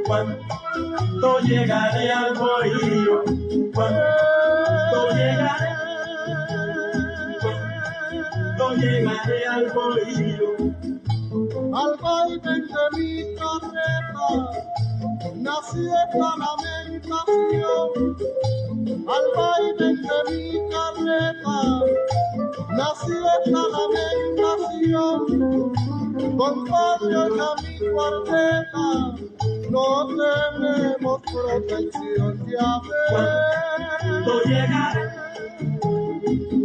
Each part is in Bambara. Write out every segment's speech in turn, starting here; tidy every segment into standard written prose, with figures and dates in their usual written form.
Cuando llegaré al bohío, cuando llegaré al bohío. Al vaivén de mi carreta nació esta lamentación. Al vaivén de mi carreta nació esta lamentación. Compadre, a mi cuarteta no tenemos protección, ya ves.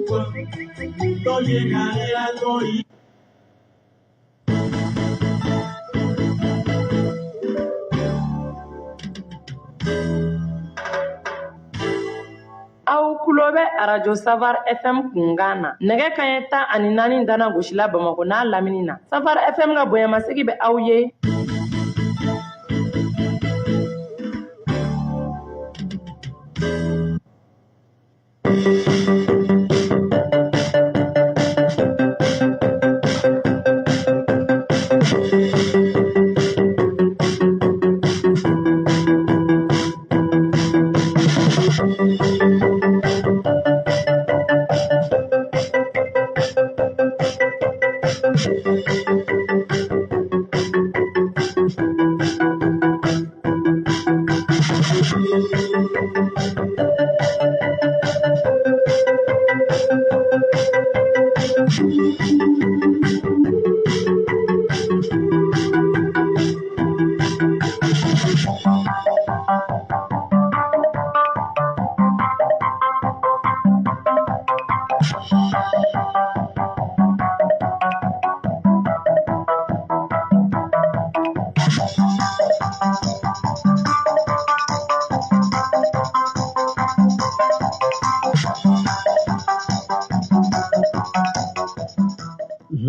Cuando llegaré al bohío. Aw kulo bɛ Radio Safar FM kunkan na. Nɛgɛ kanɲɛ 14 dana gosila Bamakɔ n'a lamini na. Safar FM ka bonyamasegi bɛ aw ye.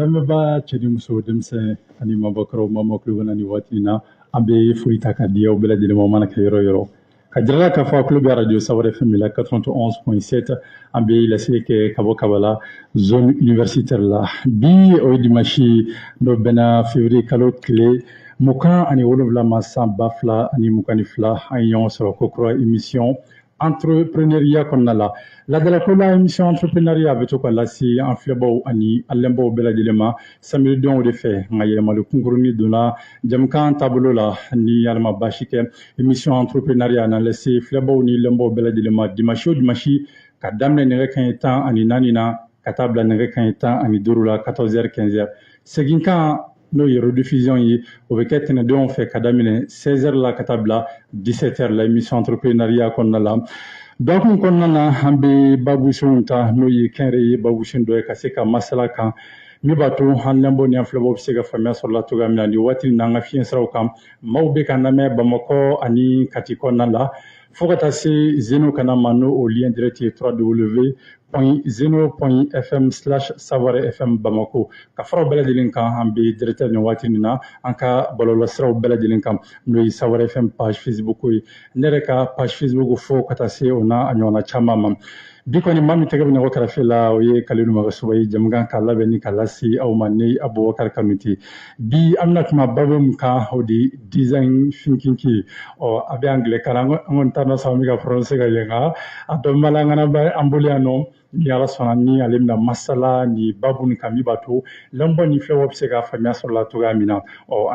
Lamɛnba cɛ ni muso denmisɛn ani mabɔkɔrɔ mamakulu ni waati in na an bɛ foli ta ka di aw bɛɛ lajɛlen ma mana kɛ yɔrɔ yɔrɔ ka jira k'a fɔ a tulo bɛ Radio Safar FM la 91.7 an bɛ laseli kɛ ka bɔ Kabala zone universitaire la bi o ye dimanche n'o bɛnna février kalo tile 27 ma san 2022 an ye ɲɔgɔn sɔrɔ ko kura émission entrepreneuriat kɔnɔna la ladalako la émission entrepreneuriat bɛ to ka lase an filɛbaw ani an lamɛnbaw bɛɛ lajɛlen ma samiridonw de fɛ nka yɛlɛmali kunkurunin donna jamukan taabolo la ni alama baasi kɛ émission entrepreneuriat na lase filɛbaw ni lamɛnbaw bɛɛ lajɛlen ma dimanche o dimanche ka daminɛ nɛgɛ kanɲɛ 14 na ka taa bila nɛgɛ kanɲɛ 15 la 14h 15h seginkan n'o ye rediffusion ye o bɛ kɛ tɛnɛdenw fɛ ka daminɛ 16h la ka taa bila 17h la émission entrepreneuriat kɔnɔna la dɔgɔkun kɔnɔna na an bɛ babusenw ta n'o ye kɛnyɛrɛye babusen dɔ ye ka se ka masala kan min b'a to an lamɛnbaw ni an filɛbaw bɛ se ka faamuya sɔrɔ la cogoya min na nin waati in na an ka fiɲɛ siraw kan maaw bɛ ka lamɛn Bamakɔ ani Kati kɔnɔna la fo ka taa se Zeno kana ma n'o o lien direct ye www.zeno.fm/Safar FM Bamako ka faraw bɛɛ lajɛlen kan an bɛ directeur nin waati in na an ka bɔlɔlɔsiraw bɛɛ lajɛlen kan n'o ye Safar FM page Facebook ye ne yɛrɛ ka page Facebook fo ka taa se o n'a a ɲɔgɔnna caman ma bi kɔni maa min tɛgɛ bɛ nɛgɛ kɛrɛfɛ la o ye Kalilu Magasuba ye jamukan k'a labɛn ni k'a lase aw ma ne Abubakar Kanute bi an bɛna kuma baabu min kan o de design thinking ye a bɛ anglais kalan an kɔni t'a dɔn sa an bɛ ka français ka yen nka a dɔn bala an kana bɛ an bolo yan nɔ ni ala sɔnna ni ale bɛna masala ni babu ni kan min b'a to lamɔ ni fɛn o bɛ se ka faamuya sɔrɔ la cogoya min na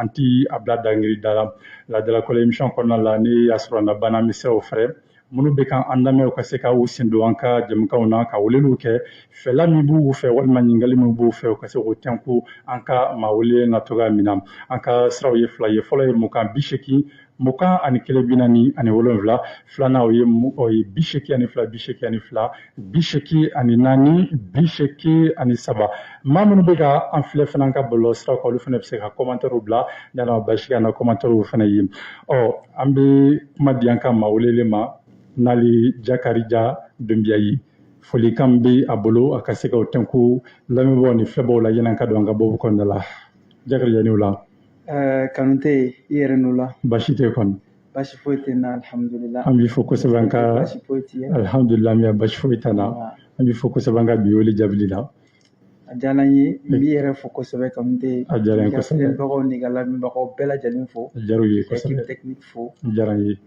an ti a bila dangiri da la ladalakɔlɛ émission kɔnɔna la ne y'a sɔrɔ na bana bɛ se o fɛrɛ minnu bɛ kan an lamɛn u ka se ka u sen don an ka jɛmukanw na ka weleliw kɛ fɛla min b'u fɛ walima ɲininkali min b'u fɛ u ka se k'o tɛnku an ka maa wele na cogoya min na an ka siraw ye fila ye fɔlɔ ye mukan 80 mukan ani kelen 47 filanan o ye 82 82 80 ani 4 83 maa minnu bɛ ka an filɛ fana ka bɔlɔ siraw kan olu fana bɛ se ka commentaire bila yana basi ka na commentaire fana ye an bɛ kuma di an ka maa welelen ma Nali Jakarija Dumbiayi folikan bɛ a bolo a ka se ka o tɛnku lamɛnbaaw ni filɛbaaw la yan'an ka don an ka bɔbu kɔnɔna la Jakarija ni o la Kanute i yɛrɛ n'o la basi tɛ kɔni basi foyi tɛ n na alhamdulillah an b'i fɔ kosɛbɛ an ka basi foyi tɛ yen alhamdulillah mais basi foyi t'an na an b'i fɔ kosɛbɛ an ka bi wele jaabili la a diyara n ye n b'i yɛrɛ fɔ kosɛbɛ Kanute a diyara n ye kosɛbɛ ka filɛbagaw n'i ka lamɛnbagaw bɛɛ lajɛlen fo a diyara u ye kosɛbɛ équipe technique fo a diyara n ye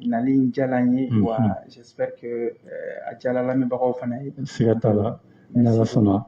nali in diyara n ye wa j'espère que a diyara lamɛnbagaw fana ye siga t'a la ni ala sɔnna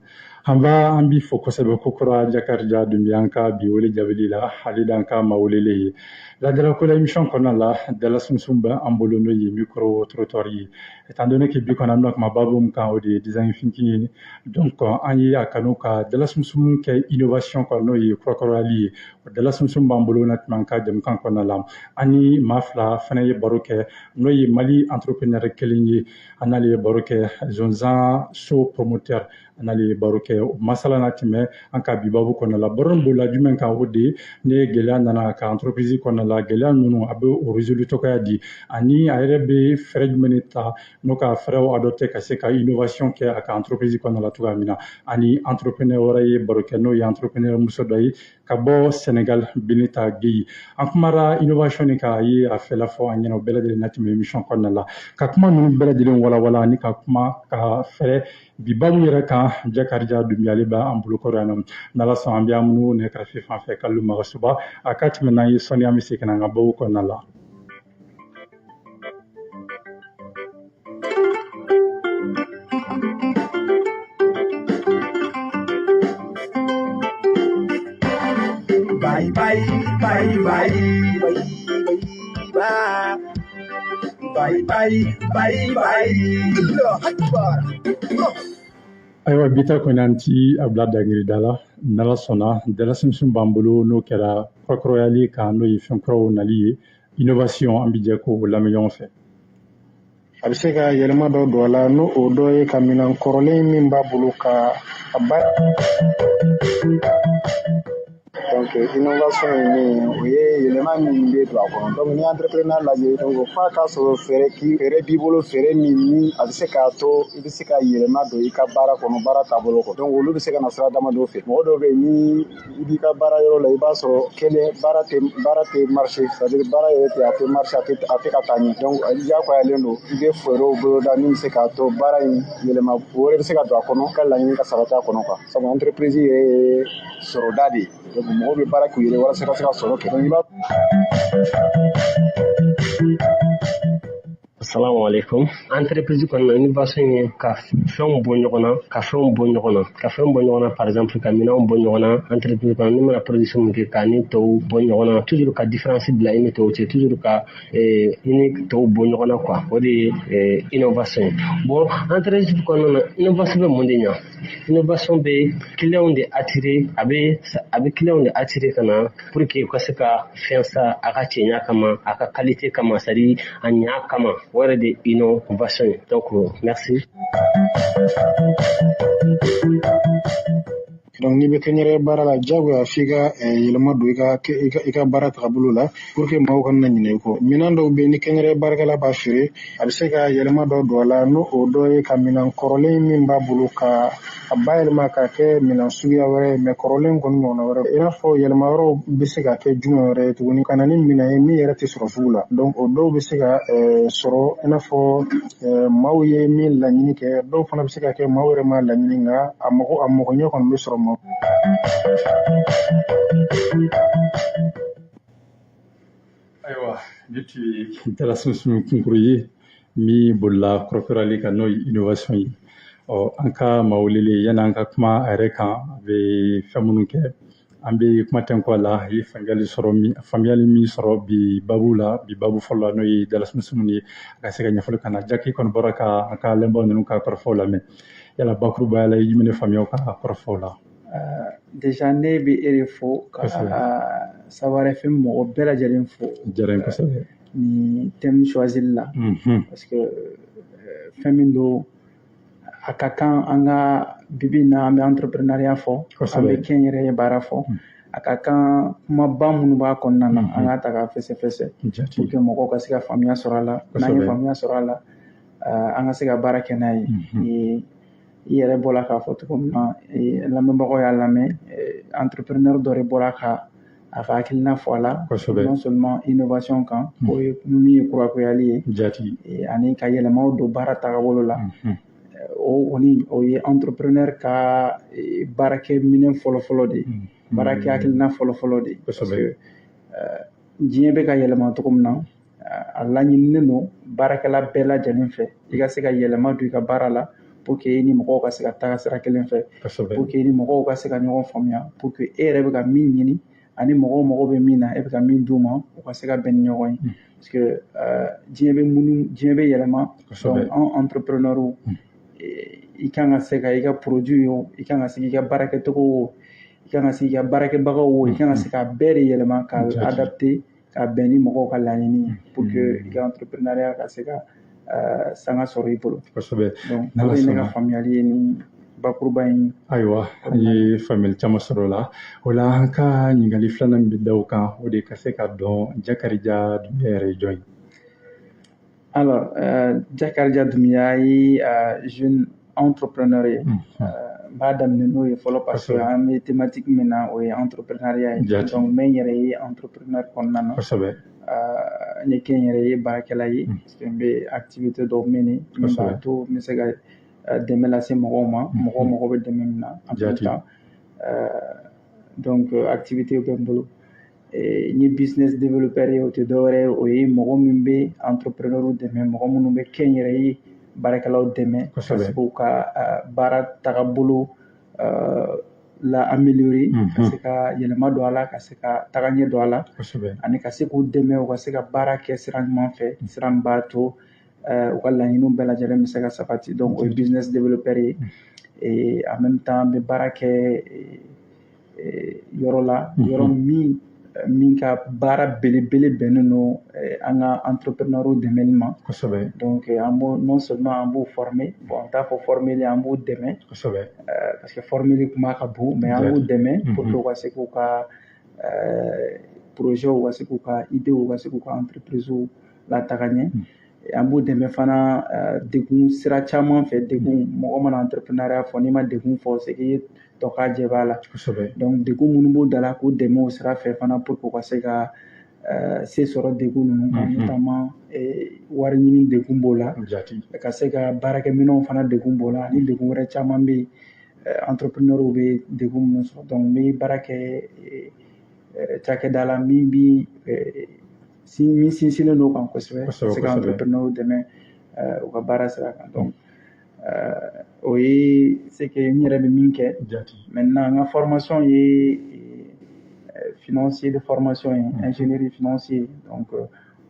an b'i fɔ kosɛbɛ ko kɔrɔ Jakarija Dumbiya an ka bi wele jaabili la hali d'an ka maa welelen ye ladalakɔlɛ émission kɔnɔna la dalasunsun bɛ an bolo n'o ye micro trottoir ye étant donné que bi kɔni an bɛna kuma babu min kan o de ye design thinking ye donc an ye a kanu ka dalasunsun kɛ innovation kan n'o ye kurakɔrɔyali ye o dalasunsun b'an bolo na tɛmɛ an ka jɛmukan kɔnɔna la an ni maa fila fana ye baro kɛ n'o ye Mali entrepreneur kelen ye an n'ale ye baro kɛ Zonzan So promoteur an n'ale ye baro kɛ o masala na tɛmɛ an ka bi babu kɔnɔna la baro min b'ola jumɛn kan o de ne gɛlɛya nana ka entreprise kɔnɔna la gɛlɛya ninnu a bɛ o résolu cogoya di ani a yɛrɛ bɛ fɛɛrɛ jumɛn de ta n'o ka fɛɛrɛw adopté ka se ka innovation kɛ a ka entreprise kɔnɔna la cogoya min na ani entrepreneur wɛrɛ ye baro kɛ n'o ye entrepreneur muso dɔ ye ka bɔ Sénégal Bineta Gueye an kumara innovation ni ka ye a fɛla fɔ an ɲɛna o bɛɛ lajɛlen na tɛmɛ émission kɔnɔna la ka kuma ninnu bɛɛ lajɛlen walawala ani ka kuma ka fɛɛrɛ bi babu yɛrɛ kan Jakarija Dumbiya ale bɛ an bolo kɔrɔ yan nɔ n'ala sɔnna an bɛ an minnu nɛgɛkɛrɛfɛ fan fɛ Kalilu Magasuba a ka tɛmɛ n'an ye sɔnni an bɛ segin an ka babu kɔnɔna la. Bye bye bye bye bye bye bye bye bye bye. Ayiwa bita kɔni an ti a bila dangiri da la n'ala sɔnna dalasunsun b'an bolo n'o kɛra kurakɔrɔyali kan n'o ye fɛn kuraw nali ye innovation an bɛ jɛ k'o lamɛn ɲɔgɔn fɛ. A bɛ se ka yɛlɛma dɔ don a la n'o o dɔ ye ka minɛn kɔrɔlen min b'a bolo ka a ba donc innovation ye min ye o ye yɛlɛma min bɛ don a kɔnɔ donc ni entrepreneur lajɛ donc f'a ka sɔrɔ fɛɛrɛ b'i bolo fɛɛrɛ min a bɛ se k'a to i bɛ se ka yɛlɛma don i ka baara kɔnɔ baara taabolo kɔ donc olu bɛ se ka na sira damadɔ fɛ mɔgɔ dɔw bɛ yen ni i b'i ka baara yɔrɔ la i b'a sɔrɔ baara tɛ marché c'est-à-dire baara yɛrɛ tɛ a tɛ marché a tɛ ka taa ɲɛ donc diyagoyalen don i bɛ fɛɛrɛw boloda min bɛ se k'a to baara in yɛlɛma o yɛrɛ bɛ se ka don a kɔnɔ ka laɲini ka sabati a kɔnɔ quoi sabu entreprise yɛrɛ ye sɔrɔda de ye donc mɔgɔw bɛ baara k'u yɛrɛ walasa ka se ka sɔrɔ kɛ donc i b'a Assalamu alaikum. Entreprise kɔnɔna innovation ye ka fɛnw bɔ ɲɔgɔn na ka fɛnw bɔ ɲɔgɔn na par exemple ka minɛnw bɔ ɲɔgɔn na entreprise kɔnɔ ni mana production min kɛ k'a ni tɔw bɔ ɲɔgɔn na toujours ka différence bila i ni tɔw cɛ toujours ka i ni tɔw bɔ ɲɔgɔn na quoi o de ye innovation ye bon entreprise kɔnɔna na innovation bɛ mun de ɲa innovation bɛ clients de attirer a bɛ clients de attirer ka na pour que u ka se ka fɛn sa a ka cɛɲa kama a ka qualité kama c'est à dire a ɲa kama where the innovation. Donc, merci. donc n'i bɛ kɛnyɛrɛye baara la diyagoya f'i ka yɛlɛma don i ka baara taabolo la pour que maaw kana ɲinɛ i kɔ minɛn dɔw bɛ yen ni kɛnyɛrɛye baarakɛla b'a feere a bɛ se ka yɛlɛma dɔ don a la n'o o dɔ ye ka minɛn kɔrɔlen min b'a bolo ka a bayɛlɛma ka kɛ minɛn suguya wɛrɛ ye mais kɔrɔlen kɔni ɲɔgɔnna wɛrɛ i n'a fɔ yɛlɛma yɔrɔw bɛ se ka kɛ jumɛn wɛrɛ ye tuguni ka na ni minɛn ye min yɛrɛ tɛ sɔrɔ sugu la donc o dɔw bɛ se ka sɔrɔ i n'a fɔ maaw ye min laɲini kɛ dɔw fana bɛ se ka kɛ maaw yɛrɛ ma laɲini nka a mɔgɔɲɛ kɔni bɛ sɔrɔ maaw. Ayiwa ne tun ye dalasunsun kunkuru ye min bolila kɔrɔkɔrɔli kan n'o ye innovation ye an ka mawulili yana an ka kuma a yɛrɛ kan a bɛ fɛn minnu kɛ an bɛ kuma tɛnkɔ la a ye faamuyali min sɔrɔ bi babu la bi babu fɔlɔ la n'o ye dalasumusumu ye a ka se ka ɲɛfɔli ka na Jaki kɔni bɔra ka an ka lɛnbaw ninnu ka kɔrɔfɔw lamɛn yala bakurubaya la i ye jumɛn de faamuya o ka kɔrɔfɔw la. Déjà ne bɛ e de fo ka Savoir FM mɔgɔ bɛɛ lajɛlen fo. Diyara n ye kosɛbɛ. Ni thème choisili la. Parce que fɛn min don a ka kan an ka bibi in na an bɛ entrepreneuriat fɔ an bɛ kɛnyɛrɛye baara fɔ a ka kan kumaba minnu b'a kɔnɔna na an k'a ta k'a fɛsɛfɛsɛ pour que mɔgɔw ka se ka faamuya sɔrɔ a la n'an ye faamuya sɔrɔ a la an ka se ka baara kɛ n'a ye i yɛrɛ bɔra k'a fɔ cogo min na lamɛnbagaw y'a lamɛn entrepreneur dɔ de bɔra ka a ka hakilina fɔ a la non seulement innovation kan o ye min ye kurakurayali ye ani ka yɛlɛmaw don baara tagabolo la o ye entrepreneur ka baarakɛ minɛn fɔlɔfɔlɔ de ye baarakɛ hakilina fɔlɔfɔlɔ de ye parce que diɲɛ bɛ ka yɛlɛma cogo min na a laɲininen don baarakɛla bɛɛ lajɛlen fɛ i ka se ka yɛlɛma don i ka baara la pour que i ni mɔgɔw ka se ka taga sira kelen fɛ pour que i ni mɔgɔw ka se ka ɲɔgɔn faamuya pour que e yɛrɛ bɛ ka min ɲini ani mɔgɔw mago bɛ min na e bɛ ka min d'u ma u ka se ka bɛn ni ɲɔgɔn ye parce que diɲɛ bɛ yɛlɛma donc an entrepreneur i kan ka se ka i ka produit o i kan ka se k'i ka baarakɛcogo o i kan ka se k'i ka baarakɛbagaw o i kan ka se ka bɛɛ de yɛlɛma ka adapter ka bɛn ni mɔgɔw ka laɲini pour que i ka entrepreneuriat ka se ka sanga sɔrɔ i bolo donc o ye ne ka faamuyali ye ni bakuruba in. Ayiwa an ye faamuyali caman sɔrɔ o la o la an ka ɲininkali filanan min bɛ da o kan o de ka se ka dɔn Jakarija Dunbiya yɛrɛ ye jɔn ye. Alors Jakarija Dunbiya ye jeune entrepreneur ye n b'a daminɛ n'o ye fɔlɔ parce que an bɛ thématique min na o ye entrepreneuriat ye donc n bɛ n yɛrɛ ye entrepreneur kɔnɔna na n ye kɛ n yɛrɛ ye baarakɛla ye parce que n bɛ activité dɔw mener min b'a to n bɛ se ka dɛmɛ lase mɔgɔw ma mɔgɔw mago bɛ dɛmɛ min na en même temps donc activité bɛ n bolo n ye business développeur ye o tɛ dɔwɛrɛ ye o ye mɔgɔ min bɛ entrepreneur dɛmɛ mɔgɔ minnu bɛ kɛ n yɛrɛ ye baarakɛlaw dɛmɛ ka se k'u ka baara tagabolo la améliorer ka se ka yɛlɛma don a la ka se ka taga ɲɛ don a la ani ka se k'u dɛmɛ u ka se ka baara kɛ sira ɲuman fɛ sira min b'a to u ka laɲiniw bɛɛ lajɛlen bɛ se ka sabati donc o ye business développeur ye en même temps n bɛ baara kɛ yɔrɔ la yɔrɔ min ka baara belebele bɛnnen don an ka entrepreneur dɛmɛli ma donc non seulement an b'u former bon an t'a fɔ formeli an b'u dɛmɛ parce que formeli kuma ka bon mais an b'u dɛmɛ pour que u ka se k'u ka projet u ka se k'u ka idée u ka se k'u ka entreprise lataga ɲɛ an b'u dɛmɛ fana degun sira caman fɛ degun mɔgɔ mana entrepreneuriat fɔ n'i ma degun fɔ c'est que tɔ k'a jɛ b'a la donc degun minnu b'u da la k'u dɛmɛ o sira fɛ fana pour que u ka se ka se sɔrɔ degun ninnu kan notamment wari ɲini degun b'o la ka se ka baarakɛminɛnw fana degun b'o la ani degun wɛrɛ caman bɛ yen entrepreneur bɛ degun minnu sɔrɔ donc n bɛ baara kɛ cakɛda la min sinsinnen don kan kosɛbɛ ka se ka entrepreneur dɛmɛ u ka baara sira kan donc o ye c'est que n yɛrɛ bɛ min kɛ maintenant n ka formation ye financier de formation ye ingénierie financier donc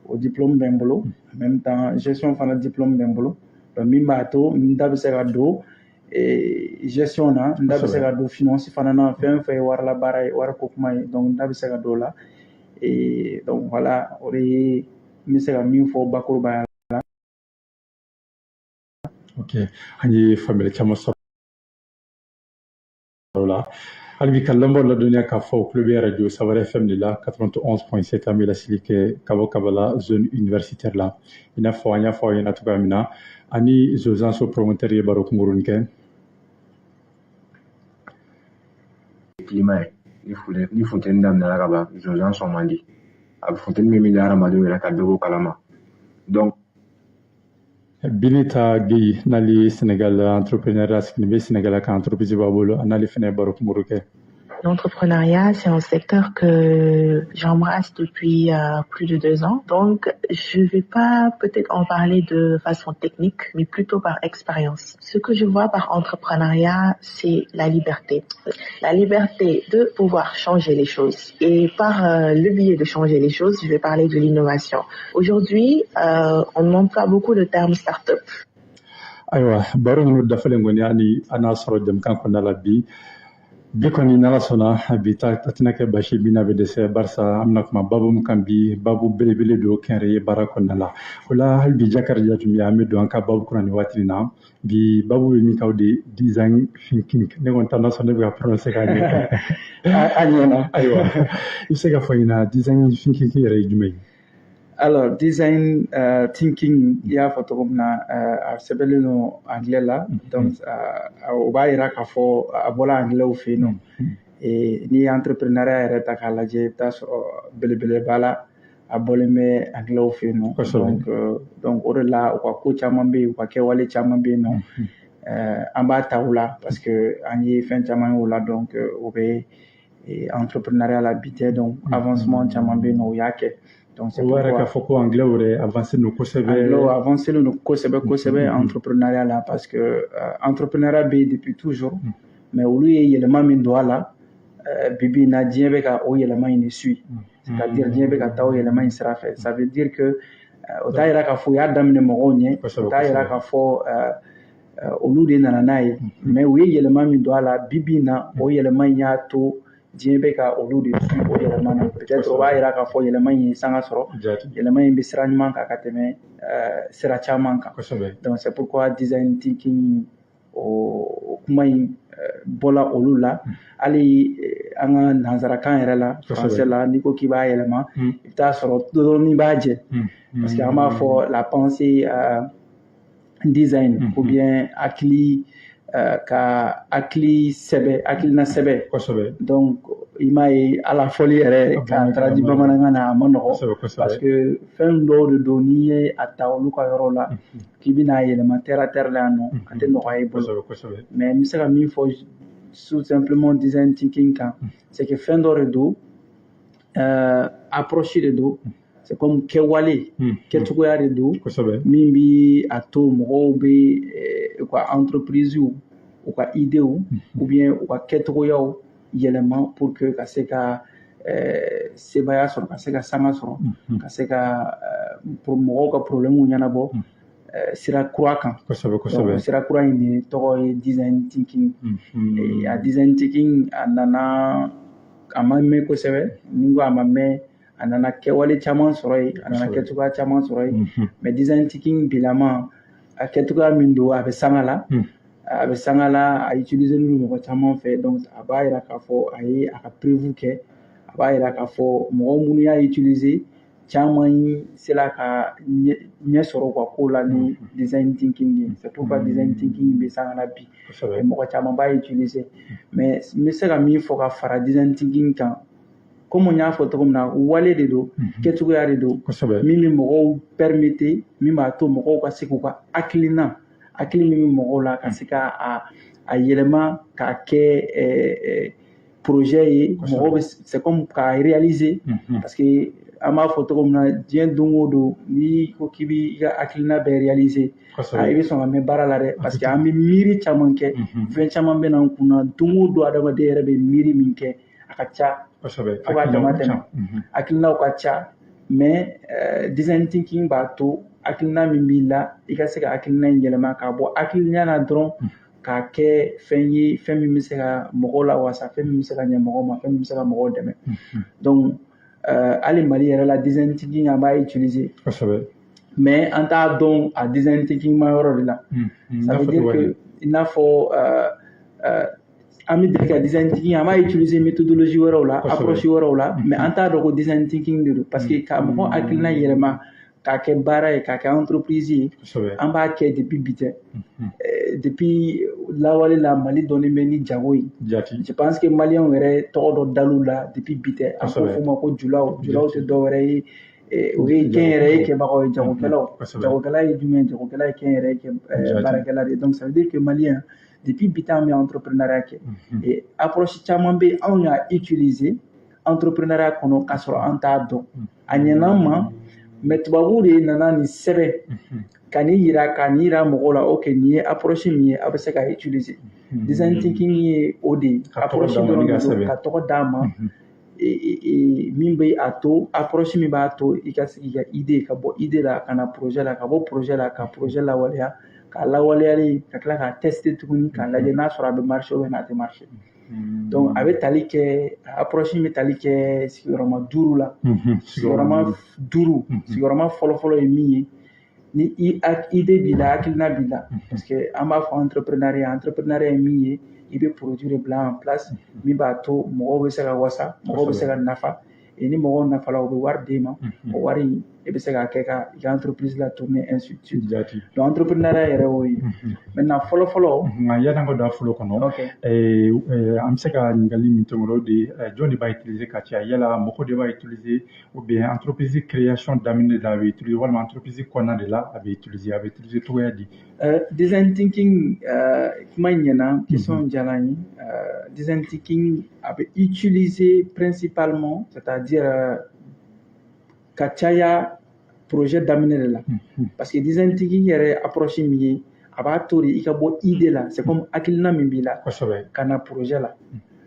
o diplôme bɛ n bolo en même temps gestion fana diplôme bɛ n bolo donc min b'a to n da bɛ se ka don gestion na n da bɛ se ka don finance fana na fɛn fɛn ye warila baara ye wariko kuma ye donc n da bɛ se ka don o la donc voilà o de ye n bɛ se ka min fɔ bakurubaya la. Ok an ye faamuyali caman sɔrɔ o la hali bi ka lamɛnbaw ladɔnniya k'a fɔ kulo bɛ radio Savoir FM de la 91.7 an bɛ laseli kɛ ka bɔ Kabala zone universitaire la i n'a fɔ an y'a fɔ aw ɲɛna cogoya min na ani Zozanso promoteur ye baro kunkurunin kɛ. climat ye ni funteni daminɛna ka ban Zozan sɔn man di a bɛ funteni min di hadamadenw yɛrɛ ka bɛɛ b'o kalama donc Bineta Gueye n'ale Sénégal entrepreneur sigilen bɛ Sénégal ka entreprise b'a bolo n'ale fana ye baro kunkuru kɛ. L'entrepreneuriat, c'est un secteur que j'embrasse depuis plus de 2 ans. Donc, je vais pas peut-être en parler de façon technique, mais plutôt par expérience. Ce que je vois par entrepreneuriat, c'est la liberté. La liberté de pouvoir changer les choses. Et par le biais de changer les choses, je vais parler de l'innovation. Aujourd'hui, on emploie beaucoup le terme start-up. Aywa, baro no dafale ngoni ani ana soro dem kan ko nala bi koni nala sona bi tatina ke bashi bina be dese barsa amna kuma babu mkan bi babu belebele do kenre bara ko nala wala hal bi jakar jatu mi amido anka babu kuna ni watrina bi babu mi kawde design thinking ne gon tan sona be prononcer ka ni anyena aywa isega foina design thinking ke re jumay. Alors, design thinking, il y a un sebele no anglais là, donc au bas il y a qu'à faire abola anglais au fait non. Et ni entrepreneuriat est à calager, t'as belebele bala aboleme anglais au fait non. Donc au delà ou quoi coach amambe ou quoi kewale chamambe non. En bas taoula parce que en y fin chaman ou là donc au bas entrepreneuriat l'habité donc avancement chamambe non yake. Donc c'est pourquoi ka foko anglais aurait avancé no kosebe avancer no kosebe entrepreneuriat là parce que entrepreneuriat be depuis toujours mais au lieu yelema min do ala bibi na diebe ka o yelema ini suit c'est-à-dire diebe ka taw yelema in sera fait ça veut dire que o taira ka fo ya damne mo onye o taira ka fo o lude na nai mais o yelema min do ala bibi na o yelema ya to diebe ka olu de su o yelema na peut-être o ba ira ka fo yelema yin sanga soro yelema yin bi sira nyuman ka kateme sira chaman ka donc c'est pourquoi design thinking o kuma yin bola olu la ali anga nazara kan yɛrɛ la français la niko ki ba yelema i ta soro do ni ba je parce que ama fo la pensée design ou bien akili ka akili sɛbɛ akilina sɛbɛ donc i m'a ye ala fɔli yɛrɛ ka traduit bamanankan na a ma nɔgɔ parce que fɛn dɔw de don n'i ye a ta olu ka yɔrɔ la k'i bɛna yɛlɛma terre à terre la yan nɔ a tɛ nɔgɔya i bolo mais n bɛ se ka min fɔ tout simplement design thinking kan c'est que fɛn dɔ de don approche de don c'est comme kɛwale kɛcogoya de don min bi a to mɔgɔw bɛ u ka entreprise u ka idée ou bien u ka kɛcogoyaw yɛlɛma pour que ka se ka sebaya sɔrɔ ka se ka sanga sɔrɔ ka se ka mɔgɔw ka problème ɲɛnabɔ sira kura kan sira kura in de tɔgɔ ye design thinking a design thinking a nana a ma mɛn kosɛbɛ ni ko a ma mɛn a nana kɛwale caman sɔrɔ yen a nana kɛcogoya caman sɔrɔ yen mais design thinking bilama a kɛcogoya min don a bɛ sanga la a utiliser ni mɔgɔ caman fɛ donc a b'a yira k'a fɔ a ye a ka prévu kɛ a b'a yira k'a fɔ mɔgɔ minnu y'a utiliser caman sera ka ɲɛ sɔrɔ ka ko la ni design thinking ye c'est pourquoi design thinking bɛ sanga la bi mɔgɔ caman b'a utiliser mais n bɛ se ka min fɔ ka fara design thinking kan comme n y'a fɔ cogo min na wale de don kɛcogoya de don min bɛ mɔgɔw permettre min b'a to mɔgɔw ka se k'u ka hakili min bɛ mɔgɔw la ka se ka a yɛlɛma k'a kɛ projet ye mɔgɔw bɛ c'est comme k'a réaliser parce que an b'a fɔ cogo min na diɲɛ don o don n'i ko k'i b'i ka hakilina bɛɛ réaliser i bɛ sɔn ka mɛn baara la dɛ parce que an bɛ miiri caman kɛ fɛn caman bɛ na an kunna don o don adamaden yɛrɛ bɛ miiri min kɛ a ka ca fo ka dama tɛmɛ hakilinaw ka ca mais design thinking b'a to hakilina min b'i la i ka se ka hakilina in yɛlɛma k'a bɔ hakilina na dɔrɔn k'a kɛ fɛn ye fɛn min bɛ se ka mɔgɔw lawasa fɛn min bɛ se ka ɲɛ mɔgɔw ma fɛn min bɛ se ka mɔgɔw dɛmɛ donc hali Mali yɛrɛ la design thinking an b'a utiliser mais an t'a dɔn a design thinking ma yɔrɔ de la ça veut dire que i n'a fɔ an bɛ deli ka design thinking an b'a utiliser méthodologie wɛrɛw la approche wɛrɛw la mais an t'a dɔn ko design thinking de don parce que ka mɔgɔ hakilina yɛlɛma k'a kɛ baara ye k'a kɛ entreprise ye an b'a kɛ depuis bi tɛ depuis lawale la Mali dɔnnen bɛ ni jago ye je pense que maliyɛnw yɛrɛ tɔgɔ dɔ dal'u la depuis bi tɛ a bɛ f'o ma ko julaw tɛ dɔwɛrɛ ye o ye kɛnyɛrɛye kɛbagaw ye jagokɛla ye jumɛn ye jagokɛla ye kɛnyɛrɛye baarakɛla de donc ça veut dire que maliyɛn depuis bi tan bɛ entrepreneuriat kɛ et approche caman bɛ anw y'a utiliser entrepreneuriat kɔnɔ k'a sɔrɔ an t'a dɔn a ɲɛna an ma mais tubabuw de nana nin sɛbɛn ka nin yira mɔgɔw la ok nin ye approche min ye a bɛ se ka utiliser design thinking ye o de ye approche dɔrɔn de don ka tɔgɔ d'a ma min bɛ a to approche min b'a to i ka sigi ka idée ka bɔ idée la ka na projet la ka bɔ projet la ka projet lawaleya k'a lawaleyali ka tila k'a tester tuguni k'a lajɛ n'a sɔrɔ a bɛ marcher ou bien n'a tɛ marcher donc a bɛ tali kɛ approche bɛ tali kɛ sigiyɔrɔma 5 la sigiyɔrɔma 5 sigiyɔrɔma fɔlɔfɔlɔ ye min ye ni idée b'i la hakilina b'i la parce que an b'a fɔ entrepreneuriat ye min ye i bɛ produit de bila en place min b'a to mɔgɔw bɛ se ka wasa mɔgɔw bɛ se ka nafa et ni mɔgɔw nafala u bɛ wari d'e ma o wari in i bɛ se k'a kɛ ka i ka entreprise la tourner ainsi de suite donc entrepreneuriat yɛrɛ y'o ye maintenant fɔlɔfɔlɔ nka yan'an ka don a fɔlɔ kɔnɔ an bɛ se ka ɲininkali min tɛmɛ o de jɔn de b'a utiliser ka caya yala mɔgɔ de b'a utiliser ou bien entreprise création daminɛ la a bɛ utiliser walima entreprise kɔnɔna de la a bɛ utiliser cogoya di design thinking kuma ɲɛna question diyara n ye design thinking a bɛ utiliser principalement c'est-à-dire ka caya projet daminɛ de la parce que design thinking yɛrɛ approche min ye a b'a to de i ka bɔ idée la c'est comme hakilina min b'i la ka na projet la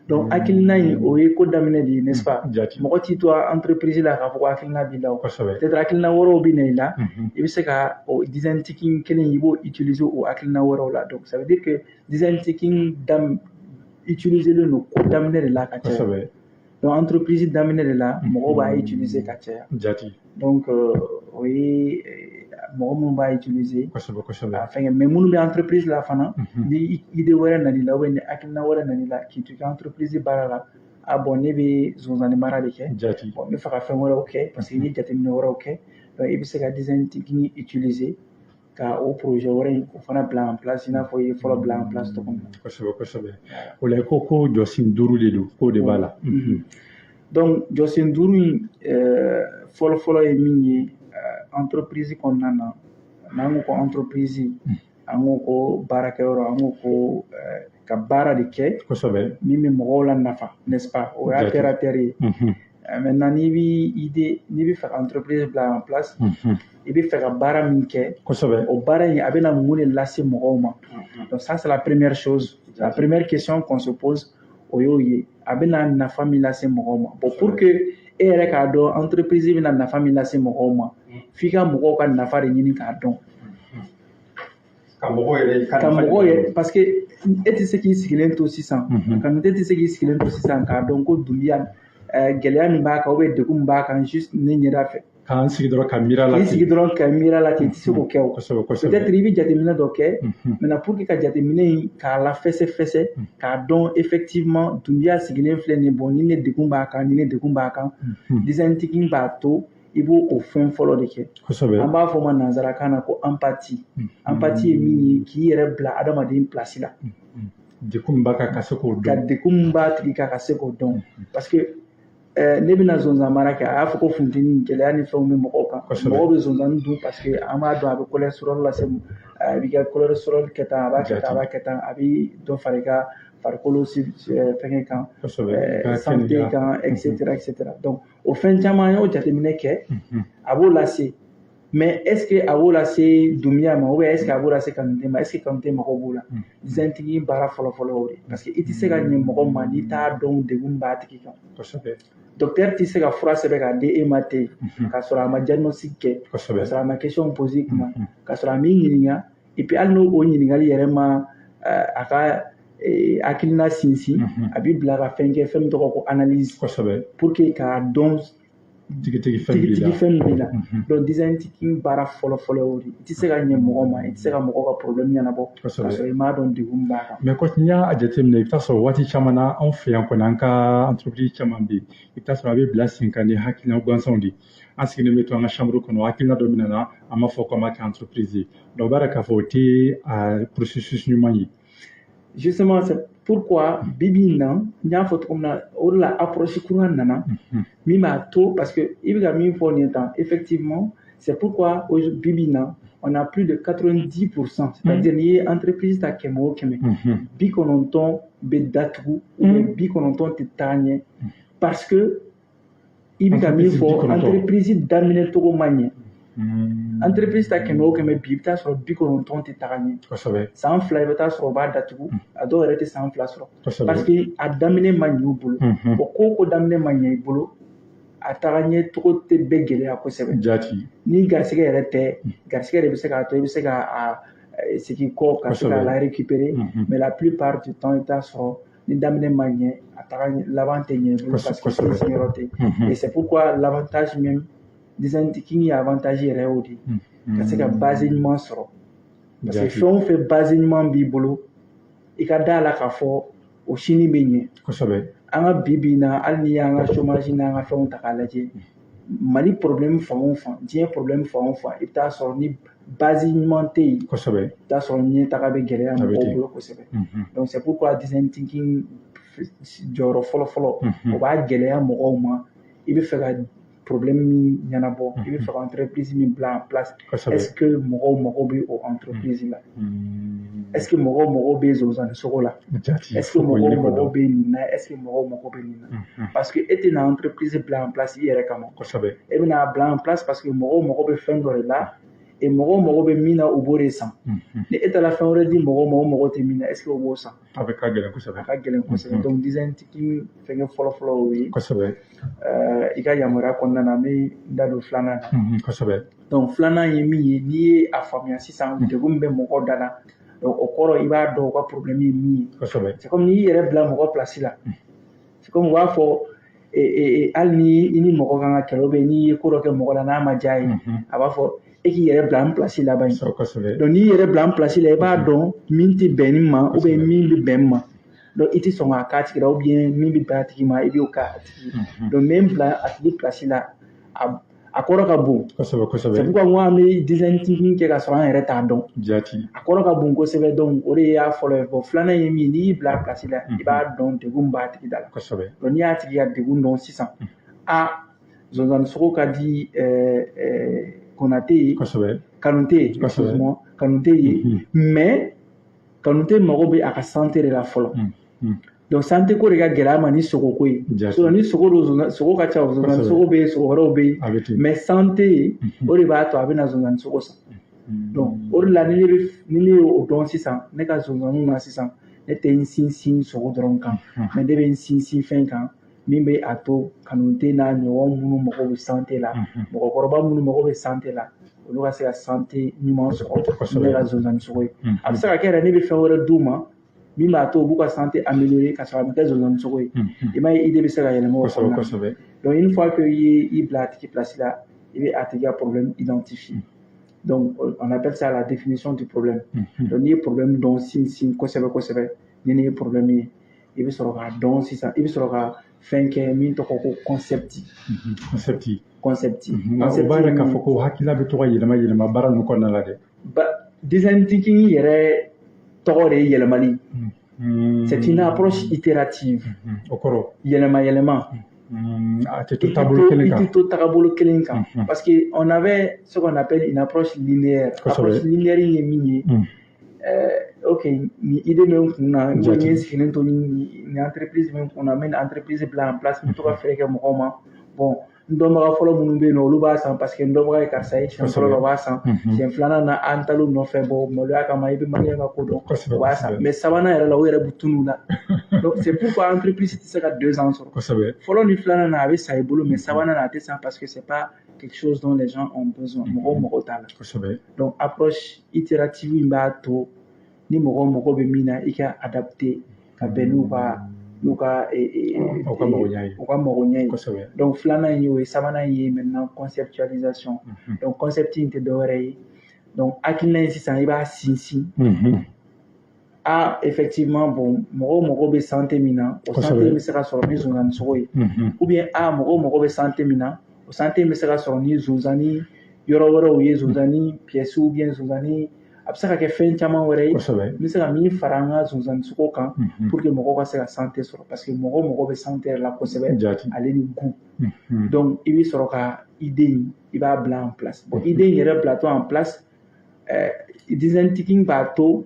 donc hakilina in o ye ko daminɛ de ye n'est-ce pas mɔgɔ t'i to entreprise la k'a fɔ ko hakilina b'i la peut-être hakilina wɛrɛw bɛ na i la i bɛ se ka o design thinking kelen i b'o utiliser o hakilina wɛrɛw la donc ça veut dire que design thinking utiliser le ko daminɛ de la ka caya donc entreprise daminɛ de la mɔgɔw b'a utiliser ka caya donc o ye mɔgɔ minnu b'a utiliser a fɛngɛ mais minnu bɛ entreprise la fana ni idée wɛrɛ nana i la ou bien ni hakilina wɛrɛ nana i la k'i to i ka entreprise baara la bon ne bɛ zonzanni mara de kɛ bon n bɛ fɛ ka fɛn wɛrɛw kɛ parce que n ye jateminɛ wɛrɛw kɛ donc i bɛ se ka design thinking utiliser ka o projet wɛrɛ in o fana bila en place i n'a fɔ i ye fɔlɔ bila en place cogo min na kosɛbɛ o la i ko jɔsen 5 de don k'o de b'a la donc jɔsen 5 in fɔlɔfɔlɔ ye min ye entreprise kɔnɔna na n'an ko ko entreprise an ko ko baarakɛyɔrɔ an ko ko ka baara de kɛ min bɛ mɔgɔw la nafa n'est-ce pas o y'a terre à terre ye maintenant n'i bɛ fɛ ka entreprise bila en place i bɛ fɛ ka baara min kɛ o baara in a bɛna mun de lase mɔgɔw ma donc ça c'est la première chose la première question qu'on se pose o y'o ye a bɛna nafa min lase mɔgɔw ma bon pour que e yɛrɛ k'a dɔn entreprise bɛna nafa min lase mɔgɔw ma f'i ka mɔgɔw ka nafa de ɲini k'a dɔn ka mɔgɔw yɛrɛ parce que e tɛ se k'i sigilen to sisan kanute tɛ se k'i sigilen to sisan k'a dɔn ko dunuya gɛlɛya min b'a kan ou bien degun min b'a kan juste ne ɲɛda fɛ k'an sigi dɔrɔn ka miira la k'i sigi dɔrɔn ka miira la ten i tɛ se k'o kɛ o peut-être i bɛ jateminɛ dɔ kɛ maintenant pour que ka jateminɛ in k'a la fɛsɛfɛsɛ k'a dɔn effectivement dunuya sigilen filɛ nin bon ni ne degun b'a kan ni ne degun b'a kan design thinking b'a to i b'o o fɛn fɔlɔ de kɛ an b'a fɔ ma nanzarakan na ko empathie empathie ye min ye k'i yɛrɛ bila adamaden place la degun min b'a kan ka se k'o dɔn ka degun min b'a tigi kan ka se k'o dɔn parce que ne bɛna zonzan mara kɛ a y'a fɔ ko funteni gɛlɛya ni fɛnw bɛ mɔgɔw kan mɔgɔw bɛ zonzanni dun parce que an b'a dɔn a bɛ cholesterol lase a b'i ka cholesterol kɛ tan a b'a kɛ tan a b'a kɛ tan a bɛ dɔ fara i ka farikolo fɛngɛ kan santé kan etc donc o fɛn caman y'o jateminɛ kɛ a b'o lase mais est ce que a b'o lase dunuya ma ou bien est ce que a b'o lase kanute ma est ce que kanute mago b'o la design thinking baara fɔlɔfɔlɔ o de parce que i tɛ se ka ɲɛ mɔgɔ ma n'i t'a dɔn degun b'a tigi kan docteur tɛ se ka fura sɛbɛn k'a di e ma ten k'a sɔrɔ a ma diagnostic kɛ k'a sɔrɔ a ma question posé kunna k'a sɔrɔ a m'i ɲininka et puis hali n'o ɲininkali yɛrɛ ma a ka hakilina sinsin a b'i bila ka fɛn kɛ fɛn min tɔgɔ ko analyse pour que k'a dɔn tigitigi fɛn min b'i la donc design thinking baara fɔlɔfɔlɔ y'o de i tɛ se ka ɲɛ mɔgɔ ma i tɛ se ka mɔgɔ ka problème ɲɛnabɔ k'a sɔrɔ i m'a dɔn degun b'a kan mais kɔni n'i y'a jateminɛ i bɛ taa sɔrɔ waati caman na anw fɛ yan kɔni an ka entreprise caman bɛ yen i bɛ taa sɔrɔ a bɛ bila sen kan ni hakilina gansanw de an sigilen bɛ to an ka chambre kɔnɔ hakilina dɔ min na an b'a fɔ ko an b'a kɛ entreprise ye donc o b'a yira k'a fɔ o tɛ processus ɲuman ye justement c'est pourquoi bibi na n y'a fɔ cogo min na o de la approche kura nana min b'a to parce que i bɛ ka min fɔ nin tan effectivement c'est pourquoi bibi na on a plus de 90%. C'est-à-dire qu'il y a entreprise ta kemo keme. Bi kononton be datugu, bi kononton te tanye. Parce que il y a mis pour entreprise damine togo manye. Entreprise ta kemo keme bi ta sur bi kononton te tanye. Sans fly beta sur ba datugu, ado rete sans fly sur. Parce que a damine manye bolo. Ko damine manye bolo. A tagaɲɛ togo tɛ bɛɛ gɛlɛya kosɛbɛ ni garisɛgɛ yɛrɛ tɛ garisɛgɛ de bɛ se k'a to i bɛ se ka segin kɔ ka se k'a la récupérer mais la plupart du temps i t'a sɔrɔ ni daminɛ ma ɲɛ a taga laban tɛ ɲɛ bolo parce que solution yɔrɔ tɛ et c'est pourquoi l'avantage même design thinking ye avantage yɛrɛ y'o de ka se ka base ɲuman sɔrɔ parce que fɛn o fɛn base ɲuman b'i bolo i ka da la k'a fɔ o sini bɛ ɲɛ kosɛbɛ. An ka bi na hali ni y'an ka chômage n'an ka fɛnw ta k'a lajɛ Mali problème fan o fan diɲɛ problème fan o fan i bɛ taa sɔrɔ ni base ɲuman tɛ yen kosɛbɛ i bɛ taa sɔrɔ ɲɛtaga bɛ gɛlɛya mɔgɔw bolo kosɛbɛ donc c'est pourquoi design thinking jɔyɔrɔ fɔlɔ o b'a gɛlɛya mɔgɔw ma i bɛ fɛ ka problème min ɲɛnabɔ i bɛ fɛ ka entreprise min bila en place est-ce que mɔgɔw mago bɛ o entreprise la est-ce que mɔgɔw mago bɛ zonzanni sogo la est-ce que mɔgɔw mago bɛ nin na est-ce que mɔgɔw mago bɛ nin na parce que e tɛna entreprise bila en place i yɛrɛ kama e bɛna bila en place parce que mɔgɔw mago bɛ fɛn dɔ de la et mɔgɔw mago bɛ min na u b'o de san ni e taara fɛn wɛrɛ di mɔgɔw ma o mago tɛ min na est-ce que o b'o san a ka gɛlɛn kosɛbɛ donc design thinking fɛngɛ fɔlɔ o ye kosɛbɛ i ka yamaruya kɔnɔna na n bɛ n da don filanan na kosɛbɛ donc filanan ye min ye n'i ye a faamuya sisan degun bɛ mɔgɔw da la donc o kɔrɔ i b'a dɔn o ka problème ye min ye kosɛbɛ c'est comme n'i yɛrɛ bila mɔgɔ place la c'est comme u b'a fɔ hali ni i ni mɔgɔ kan ka kɛlɛ ou bien n'i ye ko dɔ kɛ mɔgɔ la n'a ma diya ye a b'a fɔ e k'i yɛrɛ bila n place laban ye donc n'i yɛrɛ bila n place la i b'a dɔn min tɛ bɛn nin ma ou bien min bɛ bɛn n ma donc i tɛ sɔn k'a k'a tigi la ou bien min bɛ bɛn a tigi ma i b'o k'a tigi donc n bɛ n bila a tigi place la a kɔrɔ ka bon kosɛbɛ c'est pourquoi n ko an bɛ design thinking kɛ ka sɔrɔ an yɛrɛ t'a dɔn a kɔrɔ ka bon kosɛbɛ donc o de y'a fɔlɔ ye bon filanan ye min n'i y'i bila place la i b'a dɔn degun b'a tigi da la donc n'i y'a tigi ka degun dɔn sisan zonzanni sogo ka di Konate ye Kanute ye mais Kanute mago bɛ a ka santé de la fɔlɔ donc santé ko de ka gɛlɛ a ma ni sogo ko ye sinon ni sogo don sogo ka ca zonzanni sogo bɛ yen sogo wɛrɛw bɛ yen mais santé o de b'a to a bɛna zonzanni sogo san donc o de la ni ne y'o dɔn sisan ne ka zonzanniw na sisan ne tɛ n sinsin sogo dɔrɔn kan mais ne bɛ n sinsin fɛn kan min bɛ a to Kanute n'a ɲɔgɔn minnu mago bɛ santé la mɔgɔkɔrɔba minnu mago bɛ santé la olu ka se ka santé ɲuman sɔrɔ ne ka zonzanni sogo ye a bɛ se ka kɛ yɛrɛ ne bɛ fɛn wɛrɛ d'u ma min b'a to u b'u ka santé améliorer ka sɔrɔ a bɛ kɛ zonzanni sogo ye i m'a ye idée bɛ se ka yɛlɛma o kɔnɔna donc une fois que i bila a tigi place la i bɛ a tigi ka problème identifier donc on appelle ça la définition du problème donc n'i ye problème dɔn sinsin kosɛbɛ ni ne ye problème ye i bɛ sɔrɔ k'a dɔn sisan i bɛ sɔrɔ ka fɛn kɛ min tɔgɔ ko concept o b'a yɛrɛ k'a fɔ ko hakilila bɛ to ka yɛlɛma baara ninnu kɔnɔna la dɛ design thinking yɛrɛ tɔgɔ de ye yɛlɛmali c'est une approche itérative o kɔrɔ yɛlɛma a tɛ to tagabolo kelen kan parce que on avait ce qu'on appelle une approche linéaire approche linéaire ye min ye ok ni idée min kun na n ye sigilen to ni entreprise min kun na n bɛ entreprise bila en place n bɛ to ka feere kɛ mɔgɔw ma bon n dɔnbaga fɔlɔ minnu bɛ yen nɔ olu b'a san parce que n dɔnbaga ye karisa ye siɲɛ fɔlɔ o b'a san siɲɛ filanan na an tal'u nɔfɛ bon maloya kama i bɛ maliyɛn ka ko dɔn o b'a san mais sabanan yɛrɛ la o yɛrɛ bɛ tunun la donc c'est pourquoi entreprise tɛ se ka 2 ans sɔrɔ fɔlɔ ni filanan na a bɛ sa i bolo mais sabanan na a tɛ san parce que c'est pas quelque chose dont les gens ont besoin mɔgɔw mago t'a la donc approche itérative in b'a to ni mɔgɔw mago bɛ min na i ka adapter ka bɛn n'u ka mago ɲɛ ye donc filanan ye o ye sabanan ye maintenant conceptualisation donc concept in tɛ dɔwɛrɛ ye donc hakilina in sisan i b'a sinsin effectivement bon mɔgɔw mago bɛ santé min na o santé bɛ se ka sɔrɔ ni zonzanni sogo ye ou bien mɔgɔw mago bɛ santé min na o santé bɛ se ka sɔrɔ ni zonzanni yɔrɔ wɛrɛw ye zonzanni pièces ou bien zonzanni a bɛ se ka kɛ fɛn caman wɛrɛ ye n bɛ se ka min fara an ka zonzanni sogo kan pour que mɔgɔw ka se ka santé sɔrɔ parce que mɔgɔw mago bɛ santé yɛrɛ la kosɛbɛ ale ni goût donc i bɛ sɔrɔ ka idée in i b'a bila en place bon idée in yɛrɛ bilatɔ en place design thinking b'a to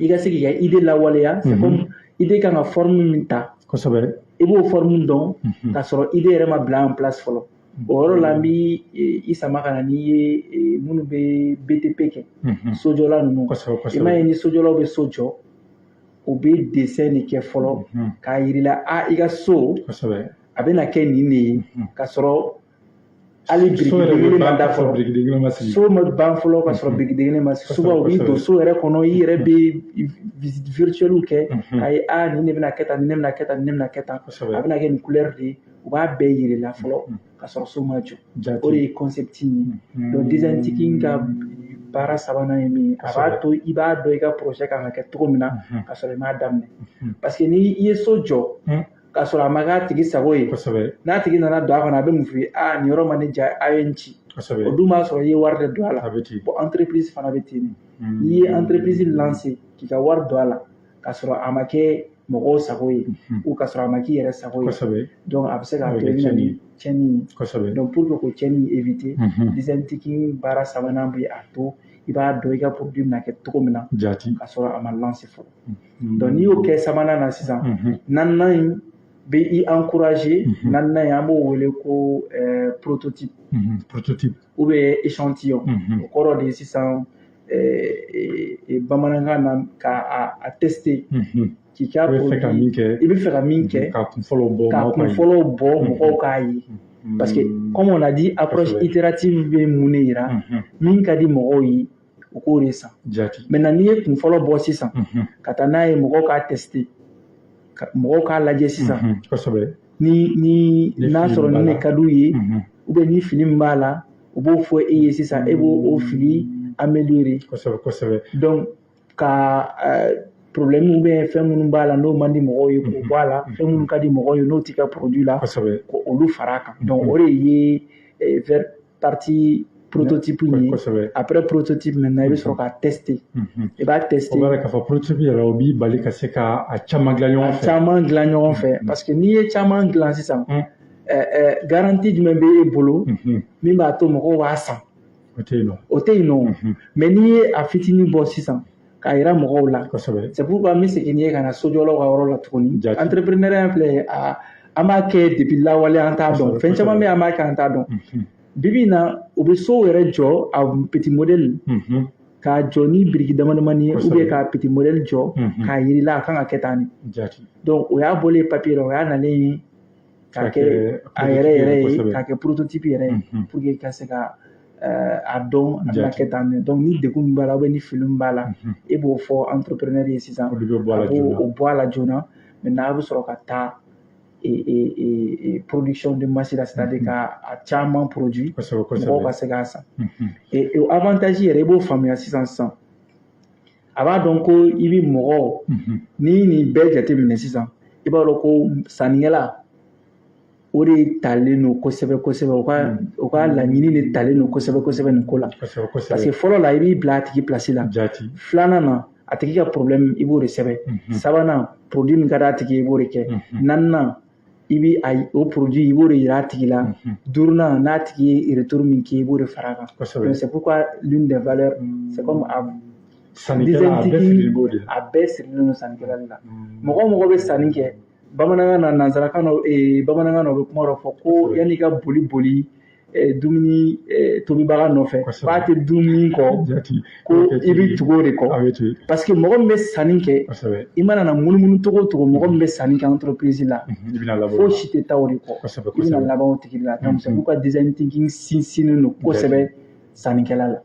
i ka se k'i ka idée lawaleya c'est comme idée kan ka forme min ta kosɛbɛ i b'o forme dɔn k'a sɔrɔ idée yɛrɛ ma bila en place fɔlɔ o yɔrɔ la n bi i sama ka na n'i ye minnu bɛ BTP kɛ sojɔla ninnu i m'a ye ni sojɔlaw bɛ so jɔ o bɛ dessin de kɛ fɔlɔ k'a yirila i ka so a bɛna kɛ nin de ye k'a sɔrɔ hali birikidegelen ma da fɔlɔ so ma ban fɔlɔ ka sɔrɔ birikidegelen ma se souvent u b'i don so yɛrɛ kɔnɔ i yɛrɛ bɛ visite virtuelle kɛ k'a ye nin de bɛna kɛ tan nin de bɛna kɛ tan nin de bɛna kɛ tan a bɛna kɛ nin couleur de ye u b'a bɛɛ yirila fɔlɔ ka sɔrɔ so ma jɔ o de ye concept ye donc design thinking ka baara sabanan ye min ye a b'a to i b'a dɔn i ka projet kan ka kɛ cogo min na ka sɔrɔ i m'a daminɛ parce que ni i ye so jɔ k'a sɔrɔ a ma k'a tigi sago ye n'a tigi nana don a kɔnɔ a bɛ mun f'i ye nin yɔrɔ ma ne ja a ye n ci o dun b'a sɔrɔ i ye wari de don a la bon entreprise fana bɛ ten n'i ye entreprise lancer k'i ka wari don a la k'a sɔrɔ a ma kɛ mɔgɔw sago ye ou k'a sɔrɔ a ma k'i yɛrɛ sago ye donc a bɛ se k'a to i bɛna ni tiɲɛni ye donc pour que k'o tiɲɛni éviter design thinking baara sabanan bɛ a to i b'a dɔn i ka produit bɛna kɛ cogo min na k'a sɔrɔ a ma lancer fɔlɔ donc n'i y'o kɛ sabanan na sisan naaninan in bɛ i encourager naaninan in an b'o wele ko prototype ou bien échantillon o kɔrɔ de ye sisan bamanankan na k'a tester k'i ka produit i bɛ fɛ ka min kɛ k'a kun fɔlɔ bɔ mɔgɔw k'a ye parce que comme on a dit approche itérative bɛ mun de yira min ka di mɔgɔw ye o k'o de san maintenant n'i ye kun fɔlɔ bɔ sisan ka taa n'a ye mɔgɔw k'a tester mɔgɔw k'a lajɛ sisan ni n'a sɔrɔ ni ne ka d'u ye ou bien ni fili min b'a la u b'o fɔ e ye sisan e b'o fili améliorer donc ka problème ou bien fɛn minnu b'a la n'o man di mɔgɔw ye k'o bɔ a la fɛn minnu ka di mɔgɔw ye n'o t'i ka produit la k'olu fara a kan donc o de ye vers partie prototype ye après prototype maintenant i bɛ sɔrɔ k'a tester i b'a tester o b'a k'a fɔ prototype yɛrɛ o b'i bali ka se ka a caman dilan ɲɔgɔn fɛ parce que n'i ye caman dilan sisan garantie jumɛn bɛ e bolo min b'a to mɔgɔw b'a san o tɛ yen nɔ mais n'i ye a fitinin bɔ sisan k'a yira mɔgɔw la c'est pourquoi n bɛ segin n'i ye ka na sojɔlaw ka yɔrɔ la tuguni entrepreneuriat filɛ an b'a kɛ depuis lawale an t'a dɔn fɛn caman bɛ yen an b'a kɛ an t'a dɔn bibi in na u bɛ sow yɛrɛ jɔ a petit modèle k'a jɔ ni biriki dama damani ye ou bien k'a petit modèle jɔ k'a yirila a kan ka kɛ tan de donc o y'a bɔlen papier la o y'a nalen ye k'a kɛ a yɛrɛ ye k'a kɛ prototype yɛrɛ ye pour que ka se ka a dɔn a bɛna kɛ tan de donc ni degun min b'a la ou bien ni fili min b'a la e b'o fɔ entrepreneur ye sisan o bɔ a la joona maintenant a bɛ sɔrɔ ka taa production de masse la c'est-à-dire k'a caman produit mɔgɔw ka se k'a san et avantage yɛrɛ i b'o faamuya sisan a b'a dɔn ko i bɛ mɔgɔw ni nin bɛɛ jateminɛ sisan i b'a dɔn ko sannikɛla o de talen don kosɛbɛ kosɛbɛ o ka laɲini de talen don kosɛbɛ kosɛbɛ nin ko la parce que fɔlɔ la i b'i bila a tigi place la filanan na a tigi ka problème i b'o de sɛbɛn sabanan produit min ka d'a tigi i b'o de kɛ naaninan i bɛ o produit i b'o de yira a tigi la duurunan n'a tigi ye retour min kɛ i b'o de fara a kan donc c'est pourquoi l'une des valeurs c'est comme design thinking a bɛɛ sirilen don sannikɛla de la mɔgɔ o mɔgɔ bɛ sanni kɛ bamanankan na nanzarakan na bamanankan na u bɛ kuma dɔ fɔ ko yanni i ka boli dumuni tobibaga nɔfɛ k'a tɛ dumuni kɔ ko i bɛ tugu o de kɔ parce que mɔgɔ min bɛ sanni kɛ i mana na munumunu cogo o cogo mɔgɔ min bɛ sanni kɛ entreprise la fo si tɛ taa o de kɔ i bɛna laban o tigi la donc c'est pourquoi design thinking sinsinnen don kosɛbɛ sannikɛla la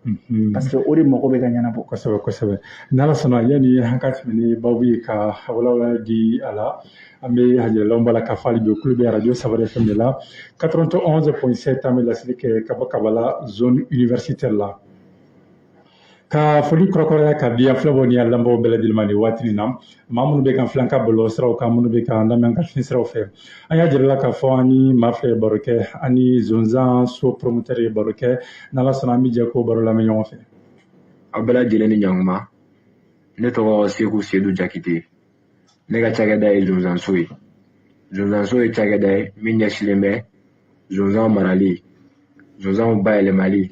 parce que o de mago bɛ ka ɲɛnabɔ kosɛbɛ n'ala sɔnna yanni an ka tɛmɛ ni baabu ye ka walawala di a la an bɛ hajɛlaw b'a la k'a fɔ hali bi o kulo bɛ radio Safari FM de la 91.7 an bɛ laseli kɛ ka bɔ Kabala zone universitaire la ka foli kɔrɔkɔrɔya ka di an filɛbɔ ni an lamɛnbagaw bɛɛ lajɛlen ma nin waati in na maa minnu bɛ kan filan ka bɔlɔlɔ siraw kan minnu bɛ kan lamɛn ka fiɲɛ siraw fɛ an y'a jira la k'a fɔ an ni maa fila ye baro kɛ an ni zonzan so promoteur ye baro kɛ n'ala sɔnna an bɛ jɛ k'o baro lamɛn ɲɔgɔn fɛ. aw bɛɛ lajɛlen ni ɲankuma ne tɔgɔ Seku Seydou Jakite ne ka cakɛda ye zonzanso ye zonzanso ye cakɛda ye min ɲɛsinnen bɛ zonzan marali zonzanw bayɛlɛmali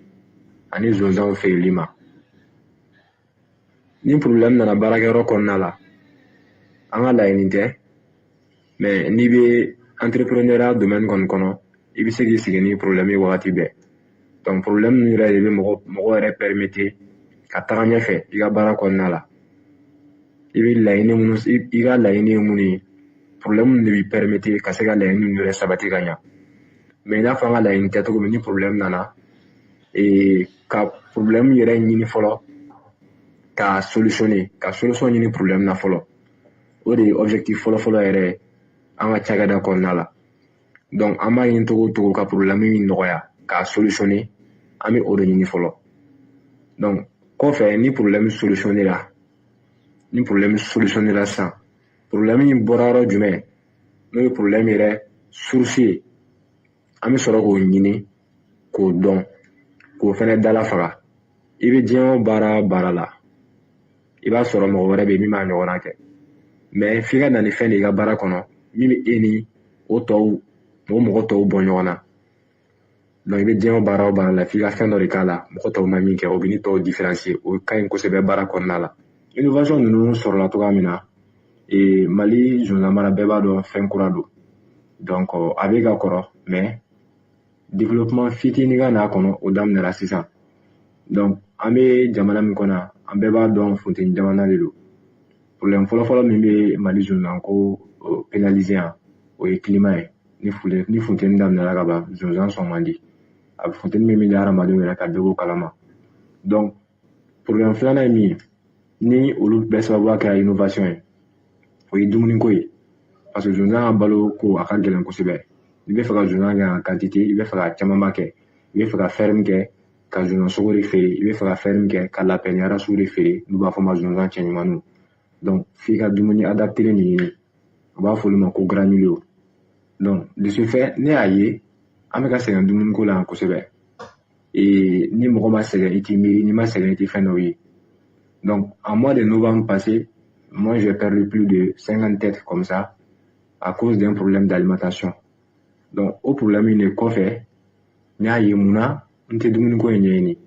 ani zonzanw feereli ma ni problème nana baarakɛyɔrɔ kɔnɔna la an ka laɲini tɛ mais n'i bɛ entrepreneuriat domaine kɔni kɔnɔ i bɛ se k'i sigi ni problème ye wagati bɛɛ donc problème ninnu yɛrɛ de bɛ mɔgɔ yɛrɛ permettre ka taga ɲɛfɛ i ka baara kɔnɔna la i bɛ laɲini minnu i ka laɲini ye minnu ye problème ninnu de b'i permettre ka se ka laɲini ninnu yɛrɛ sabati ka ɲɛ mais i n'a fɔ an ka laɲini tɛ cogo min ni problème nana ka problème yɛrɛ ɲini fɔlɔ ka solutionner ka solution ɲini problème na fɔlɔ o de ye objectif fɔlɔ yɛrɛ an ka cakɛda kɔnɔna la donc an b'a ɲini cogo o cogo ka problème min nɔgɔya k'a solutionner an bɛ o de ɲini fɔlɔ donc kɔfɛ ni problème solutionner la sisan problème in bɔra yɔrɔ jumɛn n'o ye problème yɛrɛ source ye an bɛ sɔrɔ k'o ɲini k'o dɔn k'o fɛnɛ dalafaga i bɛ diɲɛ o baara la i b'a sɔrɔ mɔgɔ wɛrɛ bɛ yen min b'a ɲɔgɔnna kɛ mais f'i ka na ni fɛn de i ka baara kɔnɔ min bɛ e ni o mɔgɔ tɔw bɔ ɲɔgɔn na donc i bɛ diɲɛ o baara la f'i ka fɛn dɔ de k'a la mɔgɔ tɔw ma min kɛ o bɛ ni tɔw différencier o ka ɲi kosɛbɛ baara kɔnɔna la innovation ninnu sɔrɔla cogoya min na Mali zonzanmara bɛɛ b'a dɔn fɛn kura don donc a bɛ ka kɔrɔ mais développement fitinin ka n'a kɔnɔ o daminɛra sisan donc an bɛ jamana min kɔnɔ an bɛɛ b'a dɔn funteni jamana de don problème fɔlɔfɔlɔ min bɛ Mali zonzanko pénaliser yan o ye climat ye ni funteni daminɛra ka ban zonzan sɔn man di a bɛ funteni min di hadamadenw yɛrɛ ka bɛɛ b'o kalama donc problème filanan ye min ye ni olu bɛɛ sababuya kɛra innovation ye o ye dumuniko ye parce que zonzan ka balo ko a ka gɛlɛn kosɛbɛ i bɛ fɛ ka zonzan kɛ en quantité i bɛ fɛ ka camanba kɛ i bɛ fɛ ka ferme kɛ ka zonzan sogo de feere i bɛ fɛ ka ferme kɛ ka lapin arasuw de feere n'u b'a fɔ ma zonzan cɛɲumanninw donc f'i ka dumuni adapté de ɲini u b'a fɔ olu ma ko grand milieu donc de ce fait ne y'a ye an bɛ ka sɛgɛn dumuniko la yan kosɛbɛ ni mɔgɔ ma sɛgɛn i t'i miiri n'i ma sɛgɛn i tɛ fɛn dɔw ye donc en mois de novembre passé moi j'ai perdu plus de 50 têtes comme ça à cause d'un problème d'alimentation donc o problème in de kɔfɛ n y'a ye mun na n tɛ dumuniko in ɲɛɲini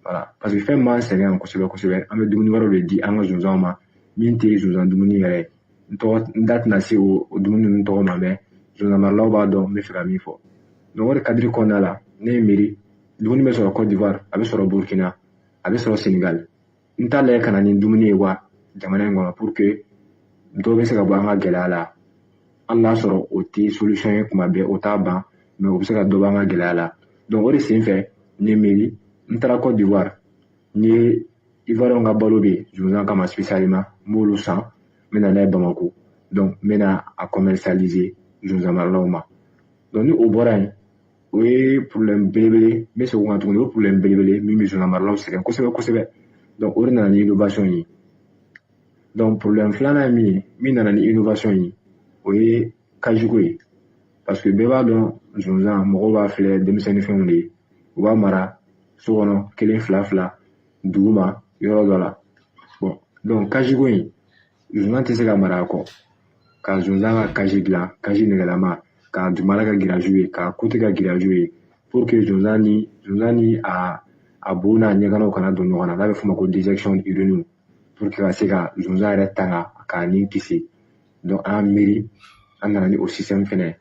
voilà parce que fɛn m'an sɛgɛn yan kosɛbɛ an bɛ dumuni wɛrɛw de di an ka zonzanw ma min tɛ zonzan dumuni yɛrɛ n da tɛna se o dumuni ninnu tɔgɔ ma mais zonzan maralaw b'a dɔn n bɛ fɛ ka min fɔ donc o de kadiri kɔnɔna la ne ye miiri dumuni bɛ sɔrɔ Côte d'Ivoire a bɛ sɔrɔ Burkina a bɛ sɔrɔ Sénégal n t'a lajɛ ka na ni dumuni ye wa jamana in kɔnɔ pour que dɔw bɛ se ka bɔ an ka gɛlɛya la an n'a sɔrɔ o tɛ solution ye kuma bɛɛ o t'a ban mais o bɛ se ka dɔ bɔ an ka gɛlɛya la donc o de senfɛ n ye miiri n taara Côte d'Ivoire n ye Ivoiriyɛnw ka balo bɛ yen zonzan kama spécialement n b'olu san n bɛ na n'a ye Bamako donc n bɛ na a commercialiser zonzan maralaw ma donc ni o bɔra yen o ye problème belebele n bɛ segin o kan tuguni o ye problème belebele min bɛ zonzan maralaw sɛgɛn kosɛbɛ donc o de nana ni innovation ye donc problème filanan ye min ye min nana ni innovation ye o ye kajiko ye parce que bɛɛ b'a dɔn zonzan mɔgɔw b'a filɛ denmisɛnnin fɛnw de ye u b'a mara so kɔnɔ 1-2 dugu ma yɔrɔ dɔ la bon donc kajiko in zonzan tɛ se ka mara a kɔ ka zonzan ka kaji dilan kaji nɛgɛlama ka dugumala ka giraju ye ka kote ka giraju ye pour que zonzan ni a bo n'a ɲɛgɛnɛw kana don ɲɔgɔn na n'a bɛ f'o ma ko déjection urinaire pour que ka se ka zonzan yɛrɛ tanga k'a ni kisi donc an miiri an nana ni o système fɛnɛ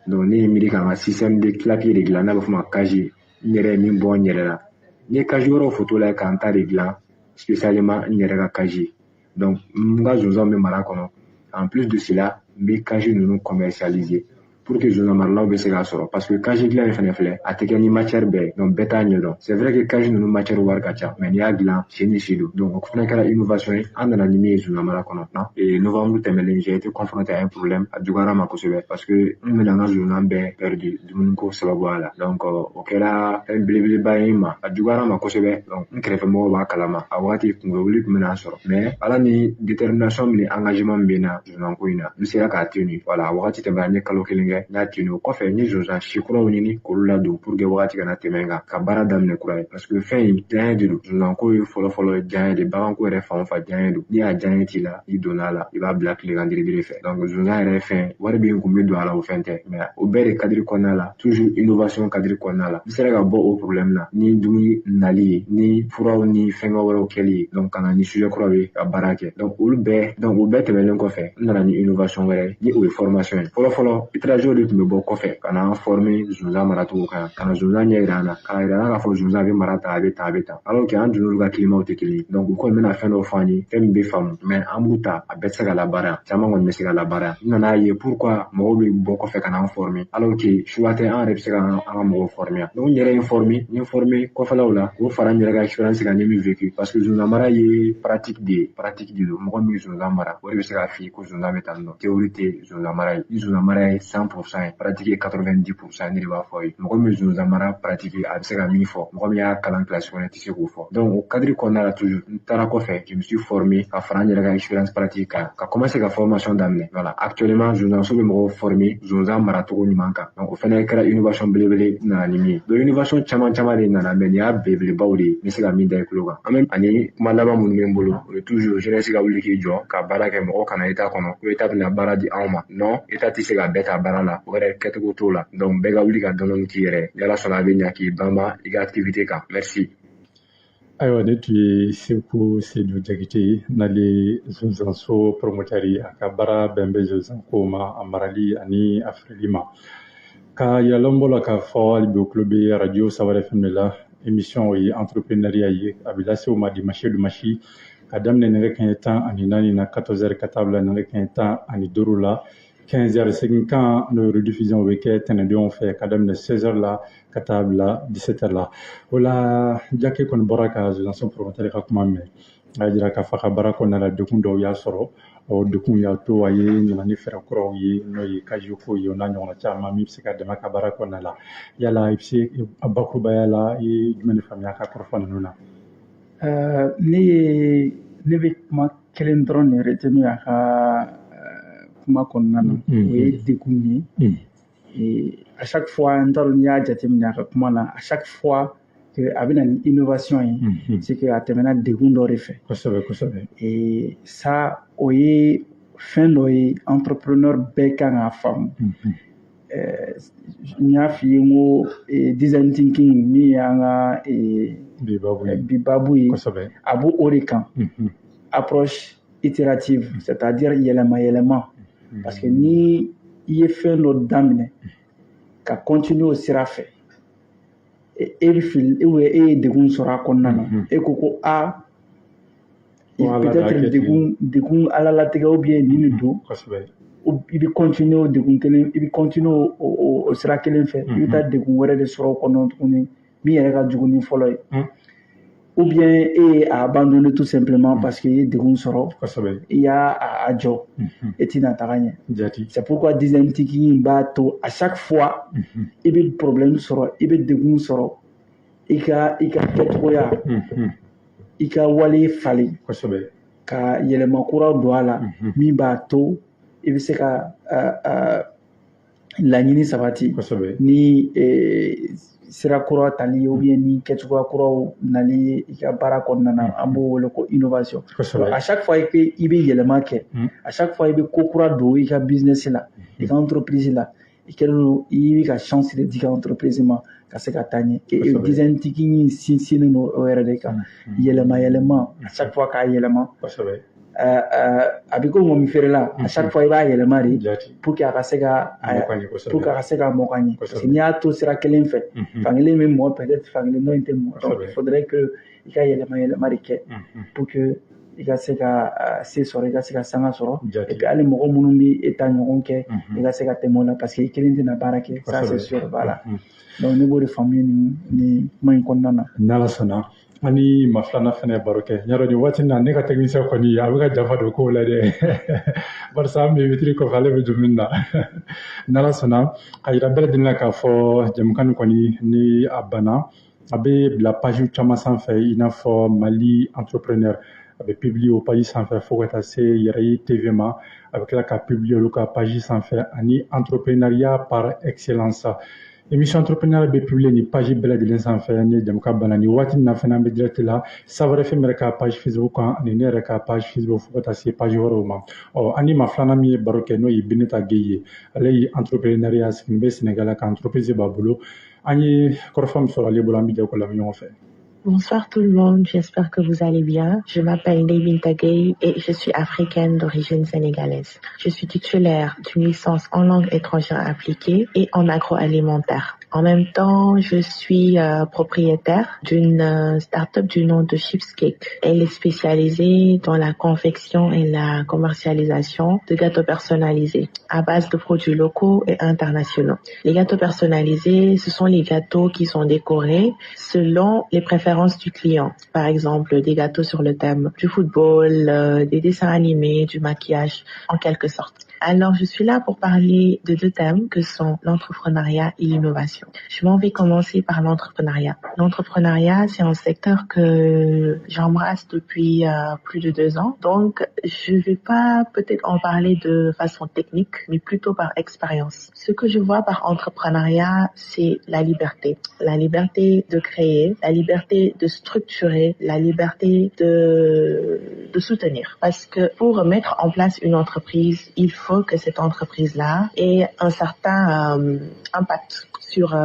donc ne ye miiri k'an ka système de clapier de dilan n'a bɛ f'o ma kaji n yɛrɛ ye min bɔ n yɛrɛ la n ye kaji wɛrɛw photo lajɛ k'an ta de dilan spécialement n yɛrɛ ka kaji donc n ka zonzanw bɛ mara kɔnɔ en plus de cela n bɛ kaji ninnu commercialiser pour que zonzan maralaw bɛ se k'a sɔrɔ parce que kaji dilan in fɛnɛ filɛ a tɛ kɛ ni matière bɛɛ donc bɛɛ t'a ɲɛdɔn c'est vrai que kaji ninnu matière wari ka ca mais n'i y'a dilan si ni si don donc o fɛnɛ kɛra innovation ye an nana ni min ye zonzan mara kɔnɔ novembre tɛmɛnen j'ai été confronté à un problème a juguyara ma kosɛbɛ parce que n bɛna n ka zonzan bɛɛ perdu dumuniko sababuya la donc o kɛra fɛn belebeleba ye ma a juguyara ma kosɛbɛ donc n kɛrɛfɛmɔgɔw b'a kalama a wagati kungo wuli tun bɛna sɔrɔ mais ala ni détermination min ni engagement min bɛ n na zonzanko in na n sera k'a tenir voilà a wagati tɛmɛna n ye kalo 1 kɛ kɛ n'a tinu kɔfɛ ni zonzan sikuraw ɲini k'olu ladon pour que wagati kana tɛmɛ kan ka baara daminɛ kura ye parce que fɛn in diɲɛ de don zonzan ko ye fɔlɔfɔlɔ ye diɲɛ de bagan ko yɛrɛ fan o fan diɲɛ don ni y'a diɲɛ t'i la i donna a la i b'a bila tile kan diribiri fɛ donc zonzan yɛrɛ fɛn wari bɛ kun bɛ don a la o fɛn tɛ mais o bɛɛ de cadre kɔnɔna la toujours innovation cadre kɔnɔna la i sera ka bɔ o problème na ni dumuni nali ye ni furaw ni fɛngɛ wɛrɛw kɛli ye donc kana ni sujet kura bɛ ka baara kɛ donc olu bɛɛ donc o bɛɛ tɛmɛnen kɔfɛ n nana ni innovation wɛrɛ ni o ye formation ye fɔlɔfɔlɔ itragew de tun bɛ bɔ kɔfɛ ka na former zonzan maracogo kan ka na zonzan ɲɛ yira an na k'a yira an na k'a fɔ zonzan bɛ mara ta a bɛ tan alors que an donn'olu ka climat tɛ kelen ye donc u kɔni bɛna fɛn dɔw fɔ an ye fɛn min bɛ faamu mais an b'u ta a bɛɛ tɛ se ka labaara caman kɔni bɛ se ka labaara n nana ye pourquoi mɔgɔw bɛ bɔ kɔfɛ ka n'an former alors que choix tɛ an yɛrɛ bɛ se ka an ka mɔgɔw former donc n yɛrɛ ye n former kɔfɛlaw la k'o fara n yɛrɛ ka expérience kan ni min vécu parce que zonzan mara ye pratique de don mɔgɔ min zonzan mara o de bɛ se k'a f'i ye ko zonzan bɛ tan nɔ théorie tɛ zonzan mara ye ni zonzan mara ye 100% ye pratique ye 90% ne de b'a fɔ ye mɔgɔ min zonzan mara pratique a bɛ se ka min fɔ mɔgɔ min y'a kalan classe kɔnɔ tɛ se k'o fɔ donc o cadre kɔnɔna la toujours n taara kɔfɛ je me suis formé ka fara n yɛrɛ ka expérience pratique kan ka commencer ka formation daminɛ voilà actuellement zonzanso bɛ mɔgɔw former zonzan maracogo ɲuman kan donc o fana kɛra innovation belebele nana ni min ye donc innovation caman de nana mais nin y'a belebelebaw de ye n bɛ se ka min da i tulo kan an bɛ ani kuma laban minnu bɛ n bolo o ye toujours jeunesse ka wuli k'i jɔ ka baara kɛ mɔgɔ kana état kɔnɔ ko état bɛna baara di anw ma non état tɛ se ka bɛɛ ta baara la o yɛrɛ kɛcogo t'o la donc bɛɛ ka wuli ka dɔɔni k'i yɛrɛ ye yala sɔnna a bɛ ɲa k'i banba i ka activité kan merci. ayiwa ne tun ye Seku Seydou Jakite n'ale zonzanso promoteur ye a ka baara bɛn bɛ zonzanko ma a marali ani a feereli ma ka yɛlɛn bɔ la k'a fɔ hali bi o tulo bɛ radio Sawara FM de la émission o ye entrepreneuriat ye a bɛ lase o ma dimanche ka daminɛ nɛgɛ kanɲɛ 14 na 14h ka taa bila nɛgɛ kanɲɛ 15 la 15h segin kan n'o rediffusion bɛ kɛ tɛnɛndenw fɛ ka daminɛ 16h la ka taa bila 17h la o la Jake kɔni bɔra ka zonzanso promoteur ka kuma mɛn a y'a jira k'a fɔ a ka baara kɔnɔna la degun dɔw y'a sɔrɔ o degun y'a to a ye ɲina ni fɛɛrɛ kuraw ye n'o ye kajiko ye o n'a ɲɔgɔnna caman min bɛ se ka dɛmɛ a ka baara kɔnɔna la yala i bɛ se a bakurubaya la i ye jumɛn de faamuya a ka kɔrɔfɔ ninnu na. ne bɛ kuma kelen dɔrɔn de retenir a ka kuma kɔnɔna na o ye degun ye à chaque fois n t'a dɔn n'i y'a jateminɛ a ka kuma na à chaque fois que a bɛ na ni innovation ye c'est que a tɛmɛna degun dɔ de fɛ kosɛbɛ ça o ye fɛn dɔ ye entrepreneur bɛɛ kan k'a faamu n y'a f'i ye n ko design thinking min y'an ka bibabu ye a b'o o de kan approche itérative c'est-à-dire yɛlɛma parce que ni i ye fɛn dɔ daminɛ ka continuer o sira fɛ e bɛ fili e ye degun sɔrɔ a kɔnɔna na e ko peut-être degun ala latigɛ ou bien nin de don i bɛ continuer o degun kelen i bɛ continuer o sira kelen fɛ i bɛ taa degun wɛrɛ de sɔrɔ o kɔnɔ tuguni min yɛrɛ ka jugu ni fɔlɔ ye ou bien e ye abandonné tout simplement parce que i ye degun sɔrɔ i y'a jɔ e tɛna taga ɲɛ c'est pourquoi design thinking b'a to à chaque fois i bɛ problème sɔrɔ i bɛ degun sɔrɔ i ka kɛcogoya i ka wale falen ka yɛlɛma kuraw don a la min b'a to i bɛ se ka laɲini sabati ni sira kura tali ou bien ni kɛcogoya kuraw nali i ka baara kɔnɔna na an b'o wele ko innovation à chaque fois i bɛ yɛlɛma kɛ à chaque fois i bɛ ko kura don i ka business la i ka entreprise la i kɛlen don i bɛ ka chance de di ka entreprise ma ka se ka taa ɲɛ design thinking sinsinnen don o yɛrɛ de kan yɛlɛma à chaque fois k'a yɛlɛma a bɛ ko mɔmi feerela à chaque fois i b'a yɛlɛma de pour que a ka se ka mɔ ka ɲɛ parce que n'i y'a to sira kelen fɛ fankelen bɛ mɔ peut-être fankelen dɔ in tɛ mɔ donc il faudrait que i ka yɛlɛma de kɛ pour que i ka se ka se sɔrɔ i ka se ka sanga sɔrɔ et puis hali mɔgɔ minnu bɛ e ta ɲɔgɔn kɛ i ka se ka tɛmɛ o la parce que i kelen tɛna baara kɛ ça c'est sûr voilà donc ne b'o de faamuya ni kuma in kɔnɔna na. n'Ala sɔnna an ni maa filanan fana baro kɛ ɲa dɔn nin waati na ne ka technicien kɔni a bɛ ka janfa don kow la dɛ barisa an bɛ witiri kɔfɛ ale bɛ dumuni na n'Ala sɔnna a yira bɛɛ lajɛlen na k'a fɔ jamukan kɔni ni a banna a bɛ bila page caman sanfɛ i n'a fɔ Mali entrepreneur a bɛ publier o page sanfɛ fo ka taa se yɛrɛ ye TV ma a bɛ tila ka publier olu ka page sanfɛ ani entrepreneuriat par excellence émission entrepreneuriat bɛ publier ni page bɛɛ lajɛlen sanfɛ ni jamukan banna ni waati in na fana an bɛ direct la Savar FM yɛrɛ ka page Facebook kan ani ne yɛrɛ ka page Facebook fo ka taa se page wɛrɛw ma an ni maa filanan min ye baro kɛ n'o ye Bineta Gueye ye ale ye entrepreneuriat sigilen bɛ Sénégal ka entreprise b'a bolo an ye kɔrɔfɔ min sɔrɔ ale bolo an bɛ jɛ k'o lamɛn ɲɔgɔn fɛ. Bonsoir tout le monde, j'espère que vous allez bien. Je m'appelle Bineta Gueye et je suis africaine d'origine sénégalaise. Je suis titulaire d'une licence en langue étrangère appliquée et en agroalimentaire. En même temps, je suis propriétaire d'une start-up du nom de Chips Cake. Elle est spécialisée dans la confection et la commercialisation de gâteaux personnalisés à base de produits locaux et internationaux. Les gâteaux personnalisés, ce sont les gâteaux qui sont décorés selon les préférences du client. Par exemple, des gâteaux sur le thème du football, des dessins animés, du maquillage, en quelque sorte. Alors, je suis là pour parler de deux thèmes que sont l'entrepreneuriat et l'innovation. Je m'en vais commencer par l'entrepreneuriat. L'entrepreneuriat, c'est un secteur que j'embrasse depuis plus de 2 ans. Donc, je vais pas peut-être en parler de façon technique, mais plutôt par expérience. Ce que je vois par entrepreneuriat, c'est la liberté. La liberté de créer, la liberté de structurer, la liberté de soutenir. Parce que pour mettre en place une entreprise, il faut que cette entreprise-là ait un certain impact sur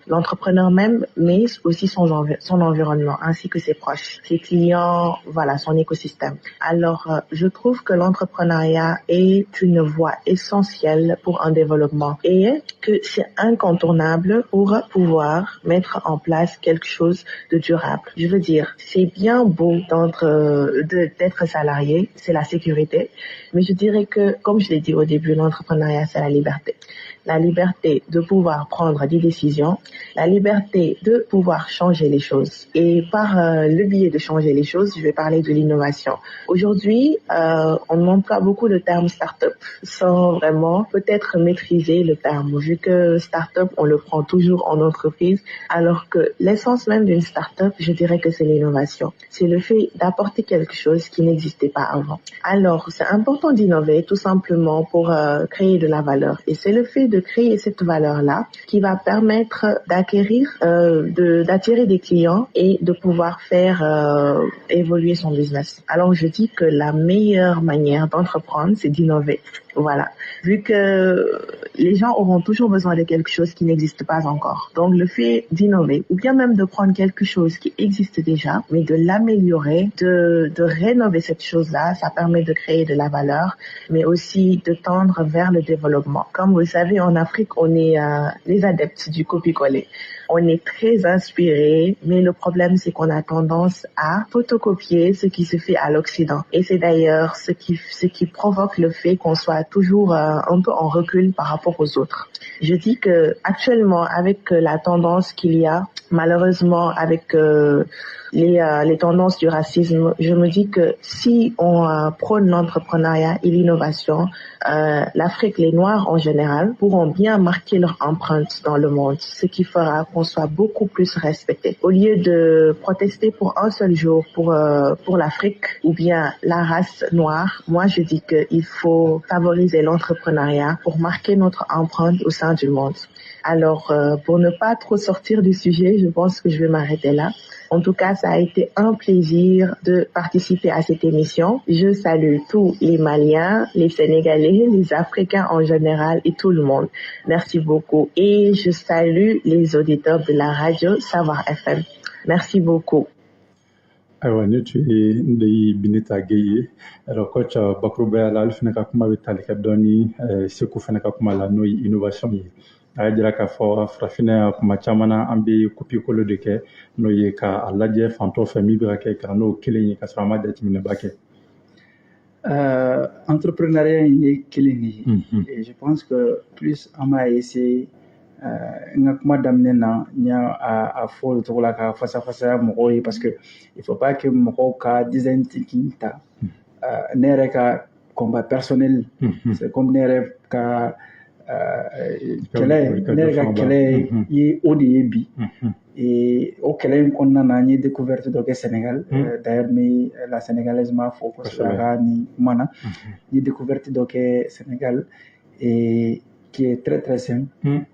l'entrepreneur même, mais aussi son environnement, ainsi que ses proches, ses clients, voilà, son écosystème. Alors, je trouve que l'entrepreneuriat est une voie essentielle pour un développement et que c'est incontournable pour pouvoir mettre en place quelque chose de durable. Je veux dire, c'est bien beau d'être salarié, c'est la sécurité, mais je dirais que, comme je l'ai dit au début, l'entrepreneuriat, c'est la liberté. La liberté de pouvoir prendre des décisions, la liberté de pouvoir changer les choses. Et par le biais de changer les choses, je vais parler de l'innovation. Aujourd'hui, on emploie beaucoup le terme start-up sans vraiment peut-être maîtriser le terme. Vu que start-up, on le prend toujours en entreprise, alors que l'essence même d'une start-up, je dirais que c'est l'innovation. C'est le fait d'apporter quelque chose qui n'existait pas avant. Alors, c'est important d'innover tout simplement pour créer de la valeur. Et c'est le fait de créer cette valeur-là qui va permettre d'attirer des clients et de pouvoir faire évoluer son business. Alors, je dis que la meilleure manière d'entreprendre, c'est d'innover. Voilà. Vu que les gens auront toujours besoin de quelque chose qui n'existe pas encore. Donc, le fait d'innover, ou bien même de prendre quelque chose qui existe déjà, mais de l'améliorer, de rénover cette chose-là, ça permet de créer de la valeur, mais aussi de tendre vers le développement. Comme vous le savez, en Afrique, on est les adeptes du copier-coller. On est très inspiré, mais le problème, c'est qu'on a tendance à photocopier ce qui se fait à l'Occident. Et c'est d'ailleurs ce qui provoque le fait qu'on soit toujours un peu en recul par rapport aux autres. Je dis que actuellement, avec la tendance qu'il y a, malheureusement, avec les tendances du racisme, je me dis que si on prône l'entrepreneuriat et l'innovation, l'Afrique, les Noirs en général, pourront bien marquer leur empreinte dans le monde, ce qui fera qu'on soit beaucoup plus respecté. Au lieu de protester pour un seul jour pour l'Afrique ou bien la race noire, moi je dis qu'il faut favoriser l'entrepreneuriat pour marquer notre empreinte au sein du monde. Alors, pour ne pas trop sortir du sujet, je pense que je vais m'arrêter là. En tout cas, ça a été un plaisir de participer à cette émission. Je salue tous les Maliens, les Sénégalais, les Africains en général et tout le monde. Merci beaucoup. Et je salue les auditeurs de la radio Savar FM. Merci beaucoup. Ayiwa ne tun ye n de ye Bineta Gueye alors coach bakurubaya la ale fana ka kuma bɛ tali kɛ dɔɔni Seku fana ka kuma la n'o ye innovation ye a y'a jira k'a fɔ farafinna kuma caman na an bɛ copier-coller de kɛ n'o ye k'a lajɛ fan tɔw fɛ min bɛ ka kɛ ka n'o kelen ye ka sɔrɔ an ma jateminɛba kɛ. Entrepreneuriat ye kelen ye et je pense que plus an b'a essayer n ka kuma daminɛ na n y'a fɔ o cogo la ka fasafasaya mɔgɔw ye parce que il faut pas que mɔgɔw ka design thinking ta ne yɛrɛ ka combat personnel c'est comme ne yɛrɛ ka kɛlɛ ne yɛrɛ ka kɛlɛ ye o de ye bi o kɛlɛ in kɔnɔna na n ye découverte dɔ kɛ Sénégal d'ailleurs mais la sénégalaise m'a fɔ kosɛbɛ a ka nin kuma na n ye découverte dɔ kɛ Sénégal qui est très très simple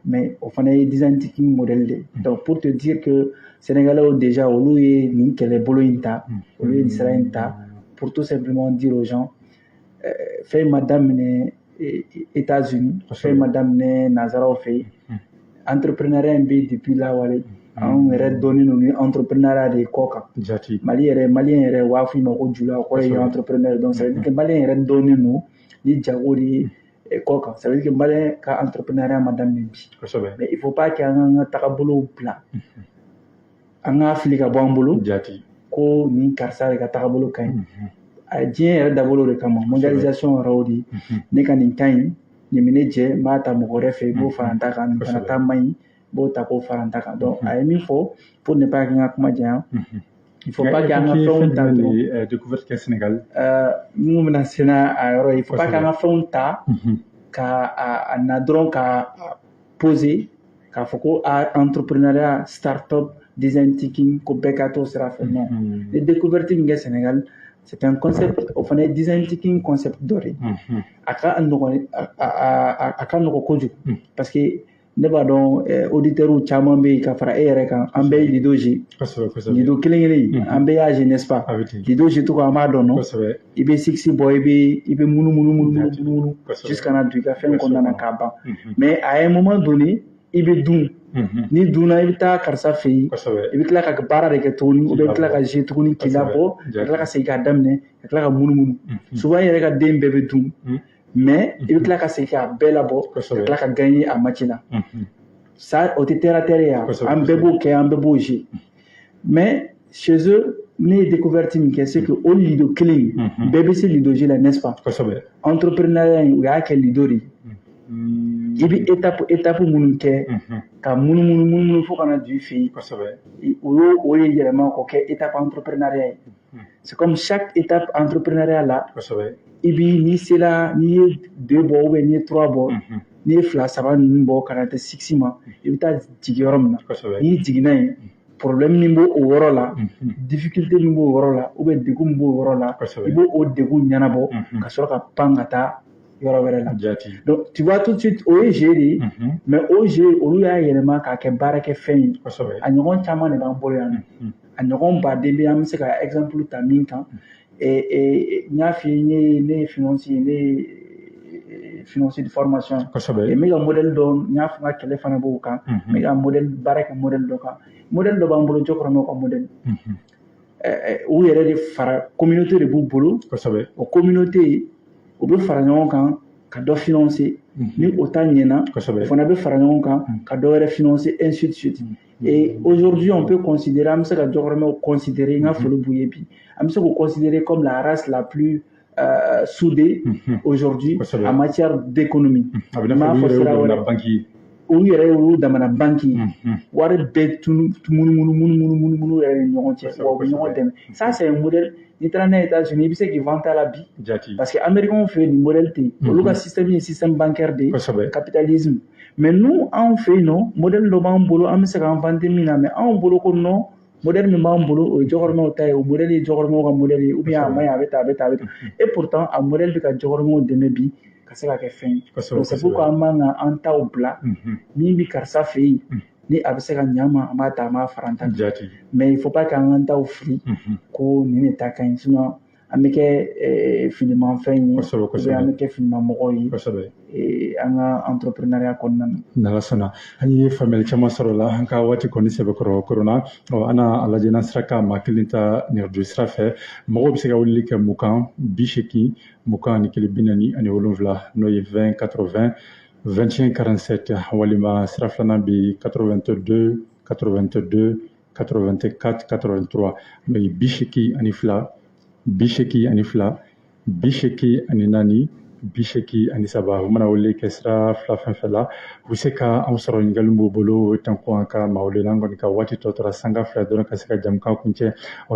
mais au fana ye design thinking modèle de donc pour te dire que Sénégalais déjà olu ye nin kɛlɛbolo in ta olu ye nin sira in ta pour tout simplement dire aux gens fɛn ma daminɛ États-Unis fɛn ma daminɛ nanzaraw fɛ yen entrepreneuriat in bɛ depuis lawale anw yɛrɛ dɔnnen don ni entrepreneuriat de kɔ kan malien yɛrɛ u b'a fɔ i ma ko jula o kɔrɔ ye entrepreneur donc ça veut dire que malien yɛrɛ dɔnnen don ni jago de ye kɔ kan ça veut dire que malien ka entrepreneuriat ma daminɛ bi mais il faut pas que an ka tagabolo bila an ka fili ka bɔ an bolo ko nin karisa de ka tagabolo ka ɲi a diɲɛ yɛrɛ dabolo de kama mondialisation yɛrɛ o de ye ne ka nin ka ɲi nin bɛ ne jɛ n b'a ta mɔgɔ wɛrɛ fɛ i b'o fara n ta kan nin fana ta man ɲi b'o ta k'o fara n ta kan donc a ye min fɔ pour ne pas que n ka kuma janya il faut pas que an ka fɛnw ta découverte kɛ Sénégal mun bɛna se n'a a yɔrɔ ye il faut pas que an ka fɛnw ta ka a na dɔrɔn ka poser k'a fɔ ko entrepreneuriat start-up design thinking ko bɛɛ ka t'o sira fɛ non ni découverte min kɛ Sénégal c'est un concept o fana ye design thinking concept dɔ de a ka nɔgɔ kojugu parce que ne b'a dɔn auditeurs caman bɛ yen ka fara e yɛrɛ kan an bɛɛ ye Lido G Lido kelen kelen an bɛɛ y'a G n'est-ce pas Lido G tɔgɔ an b'a dɔn non i bɛ six bɔ i bɛ munumunu jusqu'à na don i ka fɛn kɔnɔna na k'a ban mais à un moment donné i bɛ dun ni dunna i bɛ taa karisa fɛ yen i bɛ tila ka baara de kɛ tuguni ou bien i bɛ tila ka G tuguni k'i labɔ ka tila ka segin k'a daminɛ ka tila ka munumunu souvent i yɛrɛ ka den bɛɛ bɛ dun mais i bɛ tila ka segin k'a bɛɛ labɔ ka tila ka gagner a match la ça o tɛ terre à terre ye an bɛɛ b'o kɛ an bɛɛ b'o G mais chez eux ne ye découverte min kɛ c'est que o Lido kelen bɛɛ bɛ se Lido G la n'est-ce pas entrepreneuriat in u y'a kɛ Lido de ye i bɛ étape minnu kɛ ka munumunu fo ka na don i fɛ yen o ye yɛlɛma k'o kɛ étape entrepreneuriat ye c'est comme chaque étape entrepreneuriat la i bi n'i ye 2 bɔ ou bien n'i ye 3 bɔ n'i ye 2 3 ninnu bɔ ka na se 6 ma i bɛ taa jigin yɔrɔ min na n'i jiginna yen problème min b'o o yɔrɔ la difficulté min b'o yɔrɔ la ou bien degun min b'o yɔrɔ la i b'o o degun ɲɛnabɔ ka sɔrɔ ka pan ka taa yɔrɔ wɛrɛ la donc tu vois tout de suite o ye G de ye mais o G olu y'a yɛlɛma k'a kɛ baarakɛfɛn ye a ɲɔgɔn caman de b'an bolo yan nɔ a ɲɔgɔn baden bɛ an bɛ se ka exemple ta min kan n y'a f'i ye ne ye financier de formation n bɛ ka modèle dɔ n y'a fɔ n ka kɛlɛ fana b'o kan n bɛ ka baara kɛ modèle dɔ kan modèle dɔ b'an bolo Jɔkɔrɔmɛw ka modèle u yɛrɛ de fara communauté de b'u bolo o communauté u bɛ fara ɲɔgɔn kan ka dɔ financer ni o ta ɲɛna o fana bɛ fara ɲɔgɔn kan ka dɔ wɛrɛ financer ainsi de suite et aujourd'hui on peut considérer an bɛ se ka Jɔkɔrɔmɛw considérer n ka foli b'u ye bi an bɛ se k'o considérer comme la race la plus soudée aujourd'hui en matière d'économie u yɛrɛ y'olu damana banque ye wari bɛɛ munumunu yɛrɛ ni ɲɔgɔn cɛ wa u bɛ ɲɔgɔn dɛmɛ ça c'est un modèle n'i taara n'a ye États-Unis i bɛ se k'i vanter a la bi parce que américains fɛ yen nin modèle tɛ yen olu ka système ye système bancaire de ye capitalisme mais nous anw fɛ yen nɔ modèle dɔ b'an bolo an bɛ se k'an vanter min na mais anw bolo ko non modèle min b'an bolo o ye Jɔkɔrɔmɛw ta ye o modèle ye Jɔkɔrɔmɛw ka modèle ye ou bien a man ɲi a bɛ tan et pourtant a modèle bɛ ka Jɔkɔrɔmɛw dɛmɛ bi ka se ka kɛ fɛn ye donc c'est pourquoi an man kan an taw bila min bɛ karisa fɛ yen ni a bɛ se ka ɲɛ ma an b'a ta an b'a fara an ta mais il faut pas k'an ka taw fili ko nin de ta ka ɲi sinon an bɛ kɛ filimafɛn ye ou bien an bɛ kɛ filimamɔgɔ ye an ka entrepreneuriat kɔnɔna na. N'Ala sɔnna an ye faamuyali caman sɔrɔ o la an ka waati kɔni sɛbɛkɔrɔ koronna an n'a lajɛ n'an sera ka maa kelen ta nɛgɛjuru sira fɛ mɔgɔw bɛ se ka weleli kɛ 20 80 21 47 n'o ye 20 80 21 47 walima sira filanan bɛ 82 82 84 83 n'o ye 82 82 84 biseki ani saba u mana wele kɛ sira fila fɛn fɛn la u bɛ se ka anw sɔrɔ ɲininkali b'u bolo tanko an ka maa wele la an kɔni ka waati tɔ tora sanga fila dɔrɔn ka se ka jamukan kuncɛ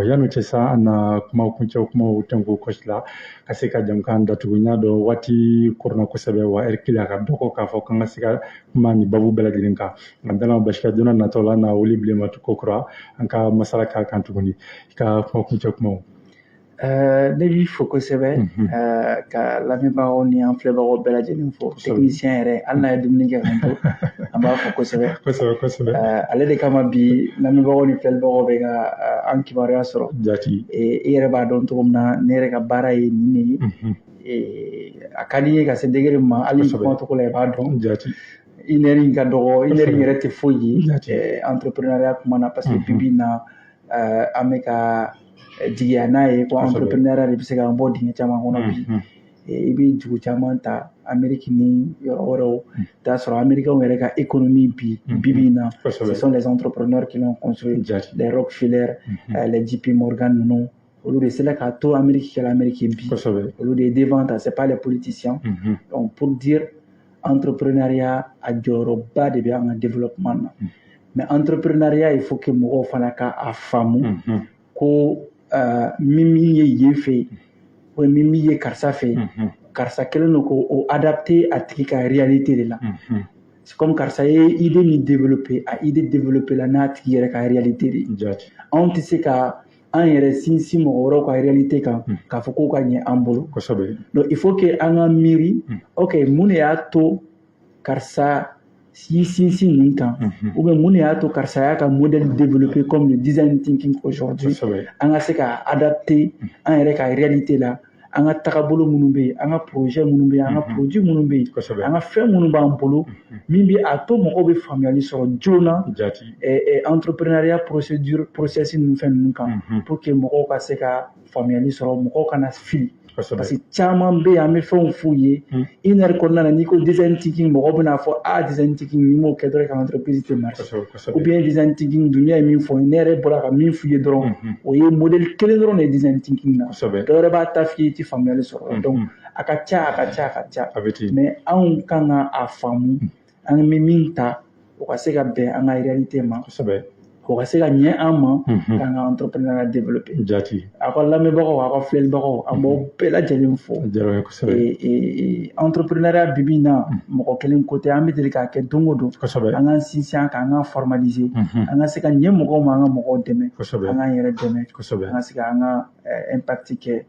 yan'o cɛ sa an na kumaw kuncɛ kumaw tanko kɔsi la ka se ka jamukan datugu n y'a dɔn waati korona kosɛbɛ wa ɛri kelen a ka dɔgɔ k'a fɔ k'an ka se ka kuma ni babu bɛɛ lajɛlen kan nka dala basi ka donna natɔ la na wele bilen ma ko kura an ka masala k'a kan tuguni i ka kuma kuncɛ kumaw. Ne b'i fo kosɛbɛ ka lamɛnbagaw ni an filɛbagaw bɛɛ lajɛlen fo technicien yɛrɛ hali n'a ye dumuni kɛ kan to an b'a fɔ kosɛbɛ ale de kama bi lamɛnbagaw ni filɛbagaw bɛ ka an kibaruya sɔrɔ i yɛrɛ b'a dɔn cogo min na ne yɛrɛ ka baara ye nin ye a ka di ye ka se degré ma hali kuma tɔgɔ la i b'a dɔn inɛri ka dɔgɔ inɛri yɛrɛ tɛ foyi ye entrepreneuriat kuma na parce que bibi na an bɛ ka jigiya n'a ye ko entrepreneuriat de bɛ se k'an bɔ dingɛ caman kɔnɔ bi i bɛ dugu caman ta Amérique ni yɔrɔ wɛrɛw i t'a sɔrɔ américains yɛrɛ ka économie bibi na ce sont les entrepreneurs qui l'ont construit les Rockefeller les JP Morgan ninnu olu de sera k'a to Amérique kɛla Amérique bi olu de ye devant c'est pas les politiciens donc pour dire entrepreneuriat a jɔyɔrɔba de bɛ an ka développement na mais entrepreneuriat il faut que mɔgɔw fana ka a faamu ko min ye yen fɛ ou min ye karisa fɛ karisa kelen don ko adapter a tigi ka réalité de la c'est comme karisa ye idée min développer a idée développer la n'a tigi yɛrɛ ka réalité de anw tɛ se ka an yɛrɛ sinsin mɔgɔ wɛrɛw ka réalité kan k'a fɔ k'o ka ɲɛ an bolo donc il faut que an ka miiri ok mun de y'a to karisa si sinsin nin kan ou bien mun de y'a to karisa y'a ka modèle développé comme le design thinking aujourd'hui an ka se ka adapter an yɛrɛ ka réalité la an ka tagabolo minnu bɛ yen an ka projet minnu bɛ yen an ka produit minnu bɛ yen an ka fɛn minnu b'an bolo min bɛ a to mɔgɔw bɛ faamuyali sɔrɔ joona entrepreneuriat processus ninnu fɛn ninnu kan pour que mɔgɔw ka se ka faamuyali sɔrɔ mɔgɔw kana fili parce que caman bɛ yen an bɛ fɛnw f'u ye une heure kɔnɔna na n'i ko design thinking mɔgɔw bɛna fɔ design thinking n'i m'o kɛ dɔrɔn ka entreprise tɛ marché ou bien design thinking dunuya ye min fɔ ne yɛrɛ bɔra ka min f'u ye dɔrɔn o ye modèle kelen dɔrɔn de ye design thinking na dɔ wɛrɛ b'a ta f'i ye i tɛ faamuyali sɔrɔ donc a ka ca mais anw kan ka a faamu an bɛ min ta o ka se ka bɛn an ka réalité ma o ka se ka ɲɛ an ma k'an ka entrepreneuriat développer a ka lamɛnbagaw a ka filɛlibagaw an b'aw bɛɛ lajɛlen fo entrepreneuriat bibi na mɔgɔ kelen ko tɛ an bɛ deli k'a kɛ don o don an k'an sinsin k'an ka formaliser an ka se ka ɲɛ mɔgɔw ma an ka mɔgɔw dɛmɛ an k'an yɛrɛ dɛmɛ an ka se ka an ka impact kɛ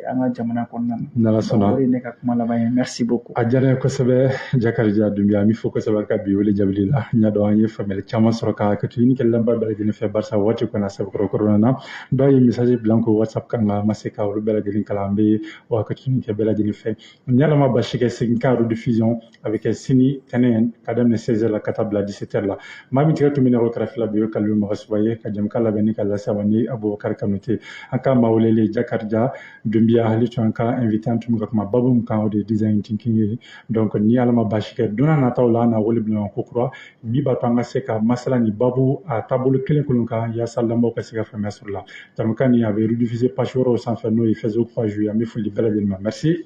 an ka jamana kɔnɔna na o de ye ne ka kuma laban ye merci beaucoup a diyara n ye kosɛbɛ Jakarija Dunbiya an bɛ fo kosɛbɛ ka bi wele jabili la n y'a dɔn an ye faamuyali caman sɔrɔ ka hakɛto ɲini kɛ lamɛnbaa bɛɛ lajɛlen fɛ barisa waati kɔni a sɛbɛkɔrɔ korona na dɔw ye message bila ko WhatsApp kan nka ma se ka olu bɛɛ lajɛlen kalan an bɛ o hakɛto ɲini kɛ bɛɛ lajɛlen fɛ ni ala ma basi kɛ segin ka rediffusion a bɛ kɛ sini tɛnɛn ka daminɛ 16h la ka taa bila 17h la maa min tigɛ tun bɛ nɛgɛ kɛrɛfɛ la bi o ye Kalilu Magasuba ye ka jamukan labɛn ni ka lase ma ni Abubakar Kanute an ka maa welelen Jakarija Dunbiya hali tun an ka invité an tun bɛ ka kuma babu min kan o de ye design thinking ye donc ni ala ma basi kɛ don n'a nataw la an na wele bila ko kura min b'a to an ka se ka masala ni babu a taabolo kelen kelen kan yaasa lamɛnbaw ka se ka faamuya sɔrɔ la jamukan ni a bɛ rediffuser page wɛrɛw sanfɛ n'o ye Facebook page ye an bɛ foli bɛɛ lajɛlen ma merci